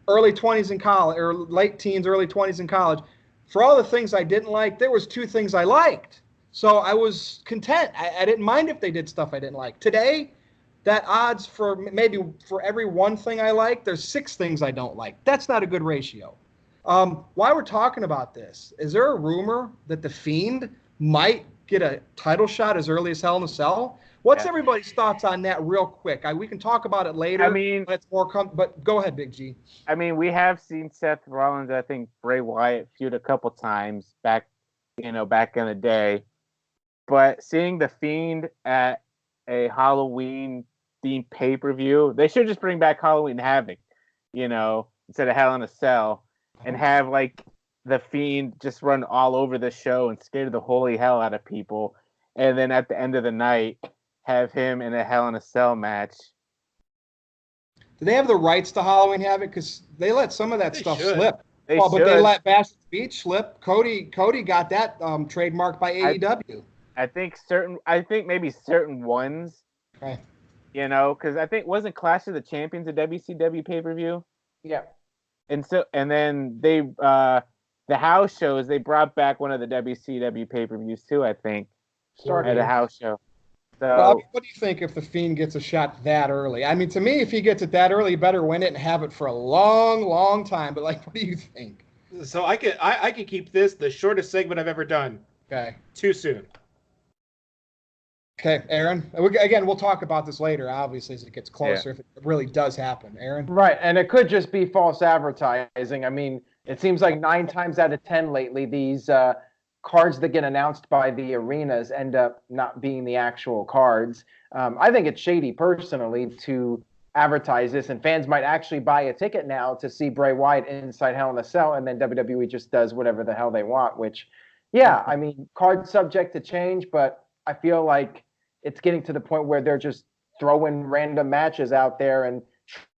early 20s in college, or late teens, early 20s in college. For all the things I didn't like, there was 2 things I liked. So I was content. I didn't mind if they did stuff I didn't like. Today, that odds for maybe for every 1 thing I like, there's 6 things I don't like. That's not a good ratio. While we're talking about this, is there a rumor that the Fiend might get a title shot as early as Hell in a Cell? What's everybody's thoughts on that real quick? We can talk about it later. I mean, it's more but go ahead, Big G. I mean, we have seen Seth Rollins, I think Bray Wyatt feud a couple times back in the day. But seeing the Fiend at a Halloween themed pay-per-view, they should just bring back Halloween Havoc, instead of Hell in a Cell, and have like the Fiend just run all over the show and scare the holy hell out of people. And then at the end of the night, have him in a Hell in a Cell match. Do they have the rights to Halloween Havoc? Because they let some of that stuff slip. But they let Bash at the Beach slip. Cody got that trademarked by AEW. I think maybe certain ones. Okay. Because I think wasn't Clash of the Champions a WCW pay-per-view? Yeah. And then they the house shows, they brought back one of the WCW pay-per-views too, I think. At a house show. So, what do you think if the Fiend gets a shot that early? I mean, to me, if he gets it that early, he better win it and have it for a long, long time. But what do you think? So I could keep this the shortest segment I've ever done. Okay. Too soon. Okay, Aaron. Again, we'll talk about this later, obviously, as it gets closer, if it really does happen. Aaron? Right, and it could just be false advertising. I mean, it seems like 9 times out of 10 lately, these cards that get announced by the arenas end up not being the actual cards. I think it's shady, personally, to advertise this, and fans might actually buy a ticket now to see Bray Wyatt inside Hell in a Cell, and then WWE just does whatever the hell they want, which, I mean, cards subject to change, but I feel like it's getting to the point where they're just throwing random matches out there and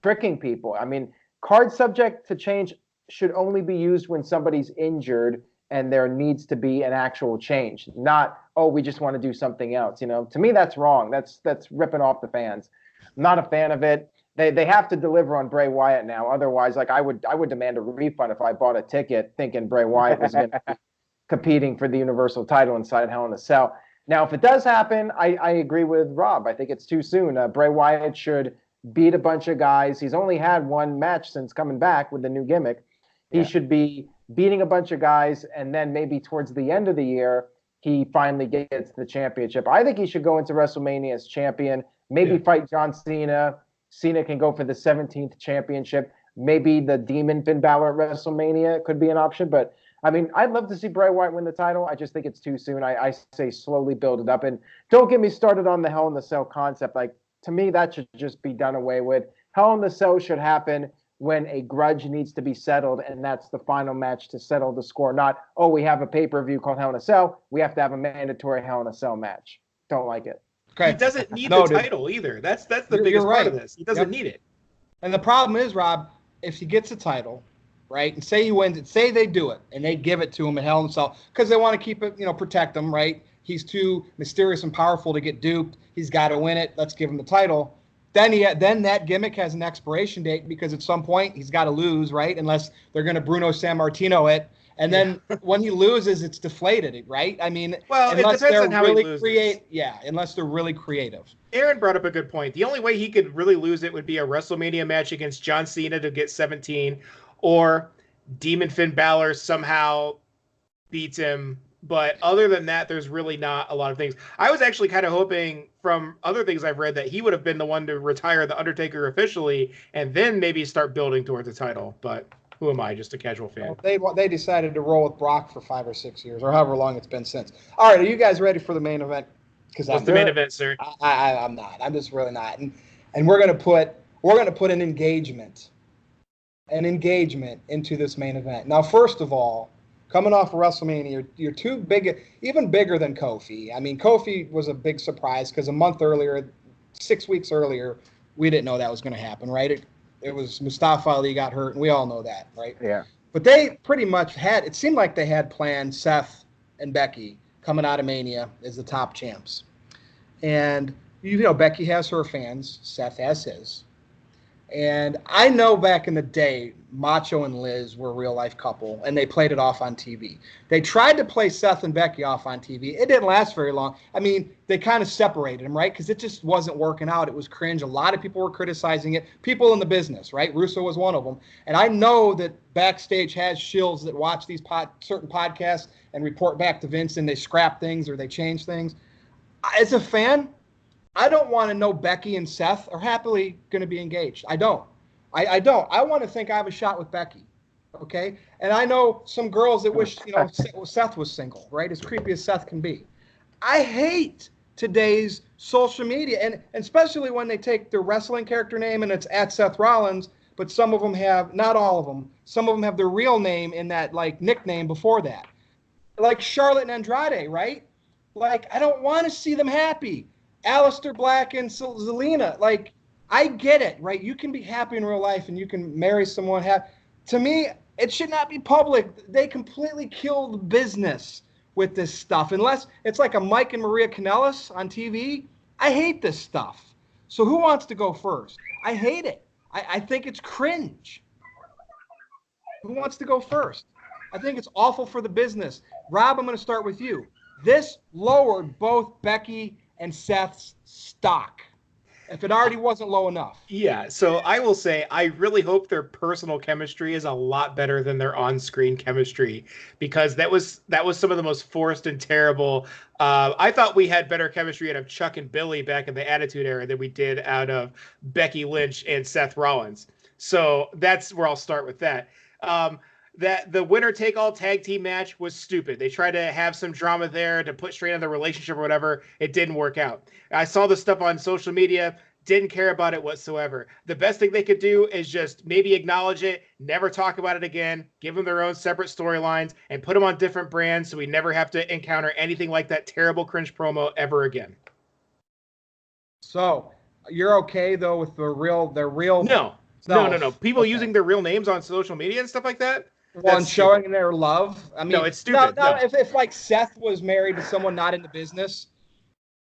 tricking people. I mean, cards subject to change should only be used when somebody's injured and there needs to be an actual change, not, we just want to do something else. To me, that's wrong. That's ripping off the fans. I'm not a fan of it. They have to deliver on Bray Wyatt now. Otherwise, I would demand a refund if I bought a ticket thinking Bray Wyatt was going to be competing for the Universal title inside Hell in a Cell. Now, if it does happen, I agree with Rob. I think it's too soon. Bray Wyatt should beat a bunch of guys. He's only had 1 match since coming back with the new gimmick. He should be beating a bunch of guys, and then maybe towards the end of the year, he finally gets the championship. I think he should go into WrestleMania as champion, maybe fight John Cena. Cena can go for the 17th championship. Maybe the Demon Finn Balor at WrestleMania could be an option. But, I mean, I'd love to see Bray Wyatt win the title. I just think it's too soon. I say slowly build it up. And don't get me started on the Hell in the Cell concept. To me, that should just be done away with. Hell in the Cell should happen when a grudge needs to be settled, and that's the final match to settle the score. Not, we have a pay-per-view called Hell in a Cell. We have to have a mandatory Hell in a Cell match. Don't like it. Okay. He doesn't need the title either. That's the biggest part of this. He doesn't need it. And the problem is, Rob, if he gets a title, right, and say he wins it, say they do it, and they give it to him at Hell in a Cell, because they want to keep it, protect him, right? He's too mysterious and powerful to get duped. He's got to win it. Let's give him the title. Then that gimmick has an expiration date because at some point he's got to lose, right? Unless they're going to Bruno Sammartino it. And then when he loses, it's deflated, right? I mean, unless it depends on how he loses. Unless they're really creative. Aaron brought up a good point. The only way he could really lose it would be a WrestleMania match against John Cena to get 17, or Demon Finn Balor somehow beats him But other than that, there's really not a lot of things. I was actually kind of hoping from other things I've read that he would have been the one to retire the Undertaker officially and then maybe start building towards the title. But who am I? Just a casual fan. Well, they decided to roll with Brock for 5 or 6 years, or however long it's been since. All right, are you guys ready for the main event? What's the main event, sir? I'm not. I'm just really not. And we're gonna put an engagement into this main event. Now, first of all, coming off of WrestleMania, you're too big, even bigger than Kofi. I mean, Kofi was a big surprise because a month earlier, 6 weeks earlier, we didn't know that was going to happen, right? It was Mustafa Ali got hurt, and we all know that, right? Yeah. But they pretty much it seemed like they had planned Seth and Becky coming out of Mania as the top champs. And, Becky has her fans, Seth has his. And I know back in the day, Macho and Liz were a real-life couple, and they played it off on TV. They tried to play Seth and Becky off on TV. It didn't last very long. I mean, they kind of separated them, right? Because it just wasn't working out. It was cringe. A lot of people were criticizing it. People in the business, right? Russo was one of them. And I know that Backstage has shills that watch these certain podcasts and report back to Vince, and they scrap things or they change things. As a fan, I don't want to know Becky and Seth are happily going to be engaged. I don't. I don't. I want to think I have a shot with Becky, okay? And I know some girls that wish, Seth was single, right? As creepy as Seth can be. I hate today's social media, and especially when they take their wrestling character name and it's at Seth Rollins, but some of them have, not all of them, some of them have their real name in that, nickname before that. Like Charlotte and Andrade, right? I don't want to see them happy. Aleister Black and Zelina, I get it, right? You can be happy in real life and you can marry someone happy. To me, it should not be public. They completely kill the business with this stuff. Unless it's like a Mike and Maria Kanellis on TV. I hate this stuff. So who wants to go first? I hate it. I think it's cringe. Who wants to go first? I think it's awful for the business. Rob, I'm going to start with you. This lowered both Becky and Seth's stock, if it already wasn't low enough. Yeah, so I will say I really hope their personal chemistry is a lot better than their on-screen chemistry, because that was some of the most forced and terrible. I thought we had better chemistry out of Chuck and Billy back in the Attitude Era than we did out of Becky Lynch and Seth Rollins. So that's where I'll start with that. That the winner-take-all tag team match was stupid. They tried to have some drama there to put straight on the relationship or whatever. It didn't work out. I saw the stuff on social media, didn't care about it whatsoever. The best thing they could do is just maybe acknowledge it, never talk about it again, give them their own separate storylines, and put them on different brands so we never have to encounter anything like that terrible cringe promo ever again. So, you're okay, though, with their real... No. People using their real names on social media and stuff like that? Well, and showing their love. I mean, no, it's stupid. No. If Seth was married to someone not in the business,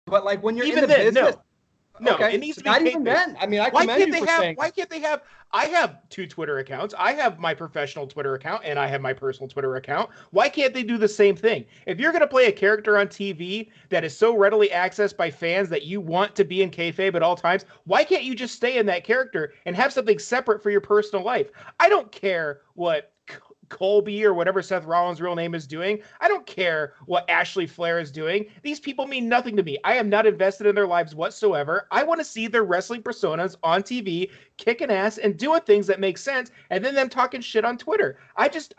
but when you're even in the business, no, okay. It needs to be not even then. I mean, I commend you for saying. Why can't they have? I have 2 Twitter accounts. I have my professional Twitter account and I have my personal Twitter account. Why can't they do the same thing? If you're going to play a character on TV that is so readily accessed by fans that you want to be in kayfabe at all times, why can't you just stay in that character and have something separate for your personal life? I don't care what Colby or whatever Seth Rollins' real name is doing. I don't care what Ashley Flair is doing. These people mean nothing to me. I am not invested in their lives whatsoever. I want to see their wrestling personas on TV kicking ass and doing things that make sense, and then them talking shit on Twitter. I just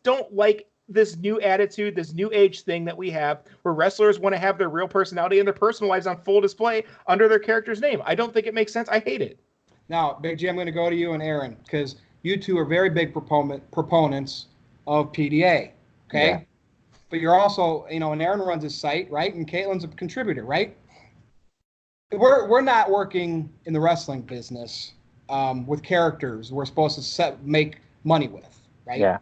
don't like this new attitude, this new age thing that we have where wrestlers want to have their real personality and their personal lives on full display under their character's name. I don't think it makes sense. I hate it. Now, Big G, I'm going to go to you and Aaron, because you two are very big proponents of PDA, okay? Yeah. But you're also, and Aaron runs his site, right? And Caitlin's a contributor, right? We're not working in the wrestling business with characters we're supposed to make money with, right? Yeah.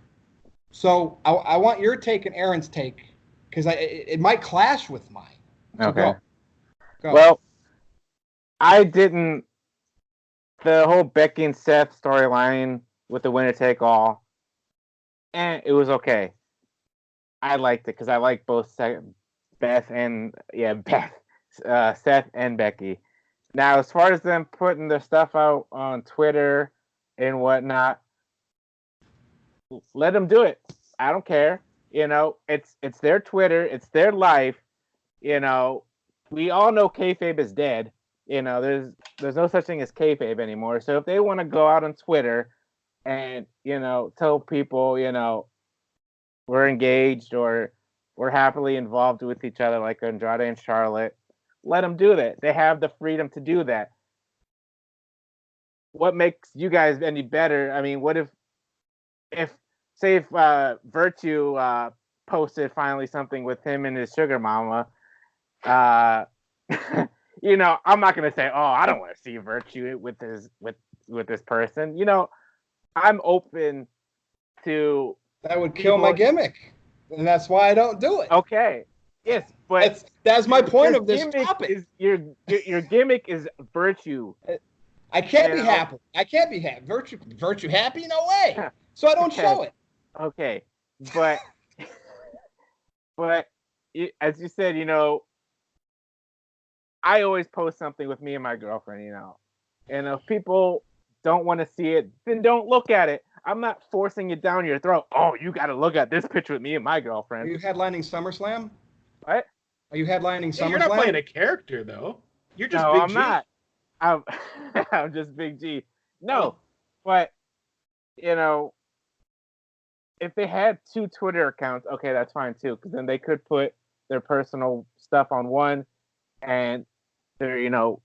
So I want your take and Aaron's take, because it might clash with mine. So okay. Go. Well, the whole Becky and Seth storyline with the winner take all, and it was okay. I liked it because I like both Seth and Becky. Now, as far as them putting their stuff out on Twitter and whatnot, let them do it. I don't care. You know, it's their Twitter, it's their life. You know, we all know kayfabe is dead. You know, there's no such thing as kayfabe anymore. So if they want to go out on Twitter and, you know, tell people, you know, we're engaged or we're happily involved with each other, like Andrade and Charlotte, let them do that. They have the freedom to do that. What makes you guys any better? I mean, what if Virtue posted finally something with him and his sugar mama, you know, I'm not gonna say, oh, I don't want to see Virtue with this person. You know, I'm open to. That would kill my gimmick, and that's why I don't do it. Okay. Yes, but that's my point of this topic. Your gimmick is Virtue. I can't be happy. I can't be happy. Virtue happy? No way. So I don't show it. Okay, but as you said, you know, I always post something with me and my girlfriend, you know, and if people don't want to see it, then don't look at it. I'm not forcing it down your throat. Oh, you got to look at this picture with me and my girlfriend. Are you headlining SummerSlam? What? Are you headlining SummerSlam? You're not playing a character, though. You're just Big G. Not. I'm just Big G. No, but, you know, if they had 2 Twitter accounts, okay, that's fine too, because then they could put their personal stuff on one and their, you know,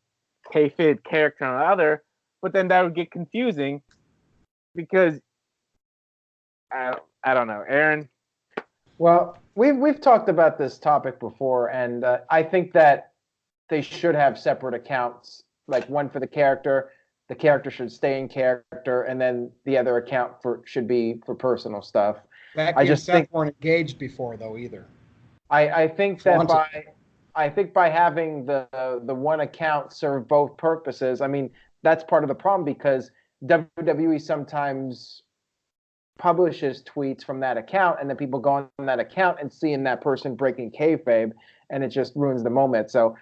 kayfabe character on the other, but then that would get confusing because I don't know, Aaron. Well, we've talked about this topic before, and I think that they should have separate accounts, like one for the character. The character should stay in character, and then the other account should be for personal stuff. I just think weren't engaged before though either. I think that by having the one account serve both purposes, I mean, that's part of the problem because WWE sometimes publishes tweets from that account, and then people go on that account and seeing that person breaking kayfabe, and it just ruins the moment. So,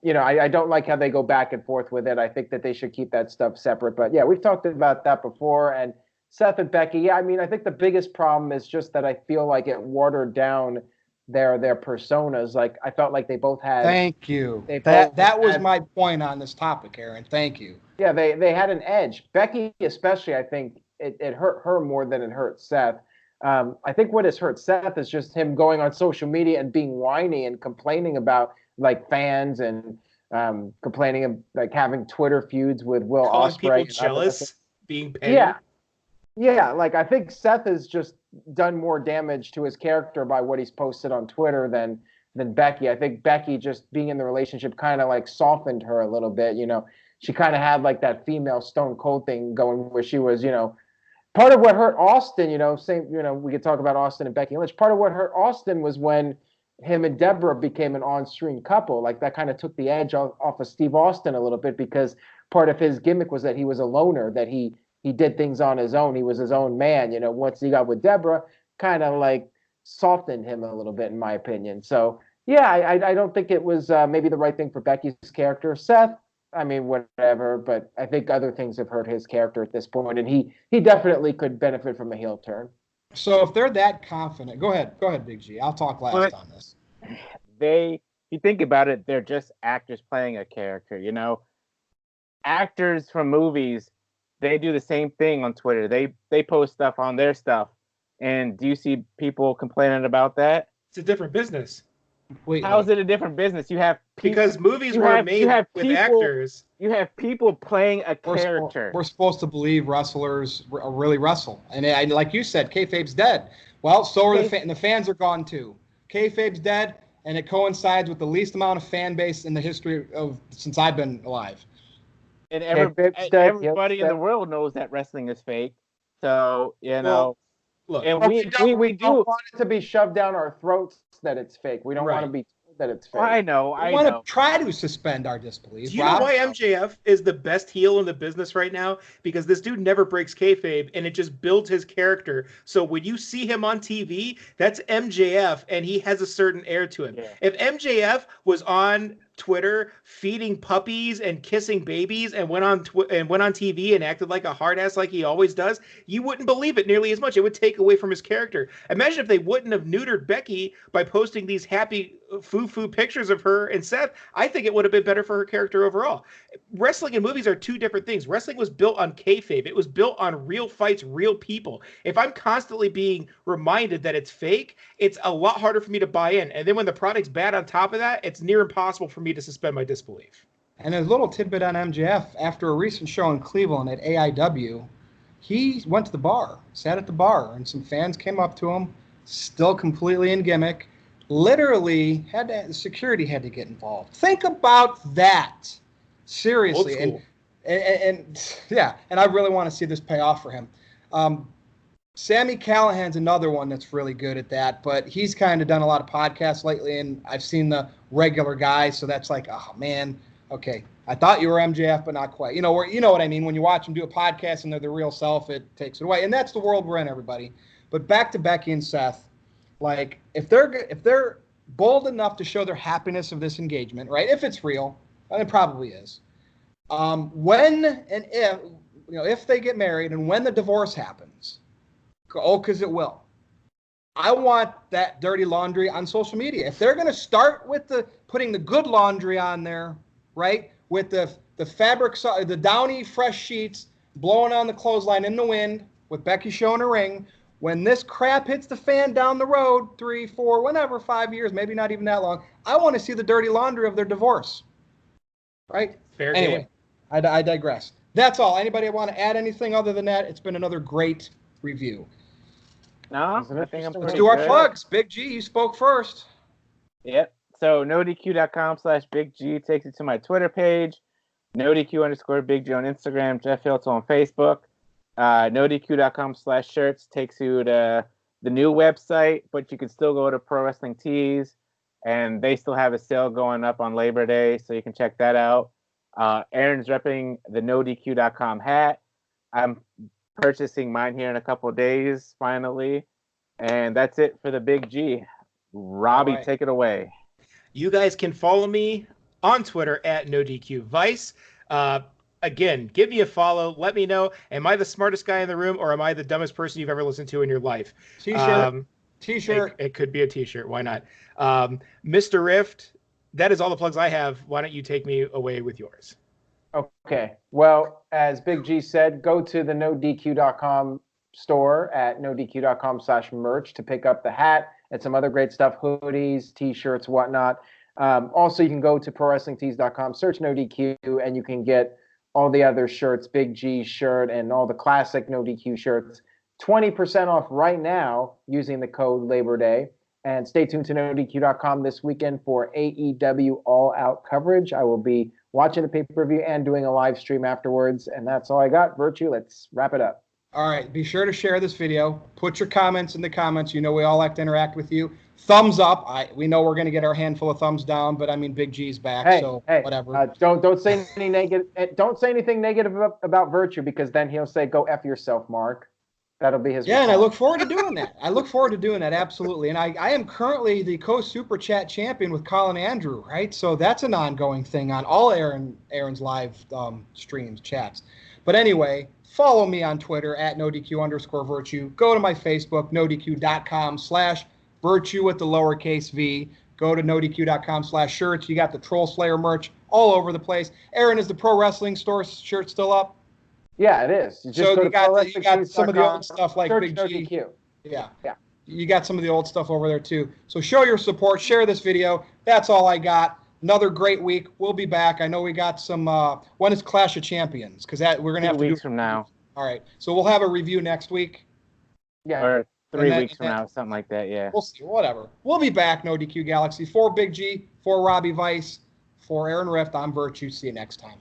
you know, I don't like how they go back and forth with it. I think that they should keep that stuff separate. But yeah, we've talked about that before. And Seth and Becky, yeah, I mean, I think the biggest problem is just that I feel like it watered down their personas. Like I felt like they both had. Thank you. That was my point on this topic, Aaron. Thank you. Yeah, they had an edge. Becky, especially, I think it hurt her more than it hurt Seth. I think what has hurt Seth is just him going on social media and being whiny and complaining about like fans and complaining of like having Twitter feuds with Will Ospreay. People jealous, being petty. Yeah. Like I think Seth has just done more damage to his character by what he's posted on Twitter than Becky. I think Becky just being in the relationship kind of like softened her a little bit. You know, she kind of had like that female Stone Cold thing going where she was, you know. Part of what hurt Austin, you know, we could talk about Austin and Becky Lynch. Part of what hurt Austin was when him and Deborah became an on-screen couple. Like that kind of took the edge off of Steve Austin a little bit because part of his gimmick was that he was a loner, that he did things on his own. He was his own man. You know, once he got with Deborah, kind of like softened him a little bit, in my opinion. So yeah, I don't think it was maybe the right thing for Becky's character. Seth, I mean, whatever, but I think other things have hurt his character at this point, and he definitely could benefit from a heel turn. So if they're that confident, go ahead, Big G. I'll talk last on this. If you think about it, they're just actors playing a character, you know? Actors from movies, they do the same thing on Twitter. They post stuff on their stuff. And do you see people complaining about that? It's a different business. How is it a different business? You have because movies were made with actors. You have people playing a character. We're supposed to believe wrestlers really wrestle, and like you said, kayfabe's dead. Well, so are the fans are gone too. Kayfabe's dead, and it coincides with the least amount of fan base in the history of since I've been alive. And everybody in the world knows that wrestling is fake. So you know. Look, and we don't want it to be shoved down our throats that it's fake. We don't want to be told that it's fake. I know. We want to try to suspend our disbelief. Do you know why MJF is the best heel in the business right now? Because this dude never breaks kayfabe, and it just builds his character. So when you see him on TV, that's MJF, and he has a certain air to him. Yeah. If MJF was on Twitter feeding puppies and kissing babies and went on TV and acted like a hard ass like he always does, you wouldn't believe it nearly as much. It would take away from his character. Imagine if they wouldn't have neutered Becky by posting these happy foo-foo pictures of her and Seth. I think it would have been better for her character overall. Wrestling and movies are two different things. Wrestling was built on kayfabe. It was built on real fights, real people. If I'm constantly being reminded that it's fake, it's a lot harder for me to buy in. And then when the product's bad on top of that, it's near impossible for me to suspend my disbelief. And a little tidbit on MJF, after a recent show in Cleveland at AEW, he went to the bar, sat at the bar, and some fans came up to him, still completely in gimmick, literally security had to get involved. Think about that. Seriously. And yeah, and I really want to see this pay off for him. Sami Callihan's another one that's really good at that, but he's kind of done a lot of podcasts lately, and I've seen the regular guys, so that's like, oh man, okay, I thought you were MJF, but not quite. You know what I mean? When you watch them do a podcast and they're the real self, it takes it away, and that's the world we're in, everybody. But back to Becky and Seth, like if they're bold enough to show their happiness of this engagement, right? If it's real, and it probably is. When and if they get married and when the divorce happens. Because it will. I want that dirty laundry on social media. If they're going to start with putting the good laundry on there, right, with the fabric, the downy fresh sheets blowing on the clothesline in the wind with Becky showing her ring, when this crap hits the fan down the road, 3, 4, whenever, 5 years, maybe not even that long, I want to see the dirty laundry of their divorce. Right? Fair anyway, game. I digress. That's all. Anybody want to add anything other than that? It's been another great review. No, I think I'm Let's do our plugs. Big G, you spoke first. Yep. So NoDQ.com/Big G takes you to my Twitter page. NoDQ_Big G on Instagram. Jeff Hiltz on Facebook. NoDQ.com/shirts takes you to the new website, but you can still go to Pro Wrestling Tees, and they still have a sale going up on Labor Day, so you can check that out. Aaron's repping the NoDQ.com hat. I'm purchasing mine here in a couple of days, finally. And that's it for the Big G. Robbie, right. Take it away. You guys can follow me on Twitter at NoDQVice. Again, give me a follow. Let me know, am I the smartest guy in the room or am I the dumbest person you've ever listened to in your life? T-shirt. T-shirt. It could be a T-shirt. Why not? Mr. Rift, that is all the plugs I have. Why don't you take me away with yours? Okay. Well, as Big G said, go to the NoDQ.com store at NoDQ.com/merch to pick up the hat and some other great stuff, hoodies, T-shirts, whatnot. Also, you can go to ProWrestlingTees.com, search NoDQ, and you can get all the other shirts, Big G shirt, and all the classic NoDQ shirts. 20% off right now using the code Labor Day. And stay tuned to NoDQ.com this weekend for AEW All Out coverage. I will be watching the pay-per-view and doing a live stream afterwards. And that's all I got. Virtue, let's wrap it up. All right. Be sure to share this video. Put your comments in the comments. You know we all like to interact with you. Thumbs up. We know we're going to get our handful of thumbs down, but I mean, Big G's back, so whatever. Don't say any negative. Don't say anything negative about Virtue, because then he'll say, "Go F yourself, Mark." That'll be his. Yeah, response. And I look forward to doing that. Absolutely. And I am currently the co-Super Chat champion with Colin Andrew, right? So that's an ongoing thing on all Aaron's live streams, chats. But anyway, follow me on Twitter at NoDQ_Virtue. Go to my Facebook, NoDQ.com/Virtue with the lowercase v. Go to NoDQ.com/shirts. You got the Troll Slayer merch all over the place. Aaron, is the Pro Wrestling Store shirt still up? Yeah, it is. You got some of the old stuff like Big G. NoDQ. Yeah. You got some of the old stuff over there too. So show your support. Share this video. That's all I got. Another great week. We'll be back. I know we got some. When is Clash of Champions? Because we're gonna have 2 weeks from now. All right. So we'll have a review next week. Yeah. Or 3 weeks from now, something like that. Yeah. We'll see. Whatever. We'll be back. No DQ Galaxy. For Big G. For Robbie Vice. For Aaron Rift. I'm Virtue. See you next time.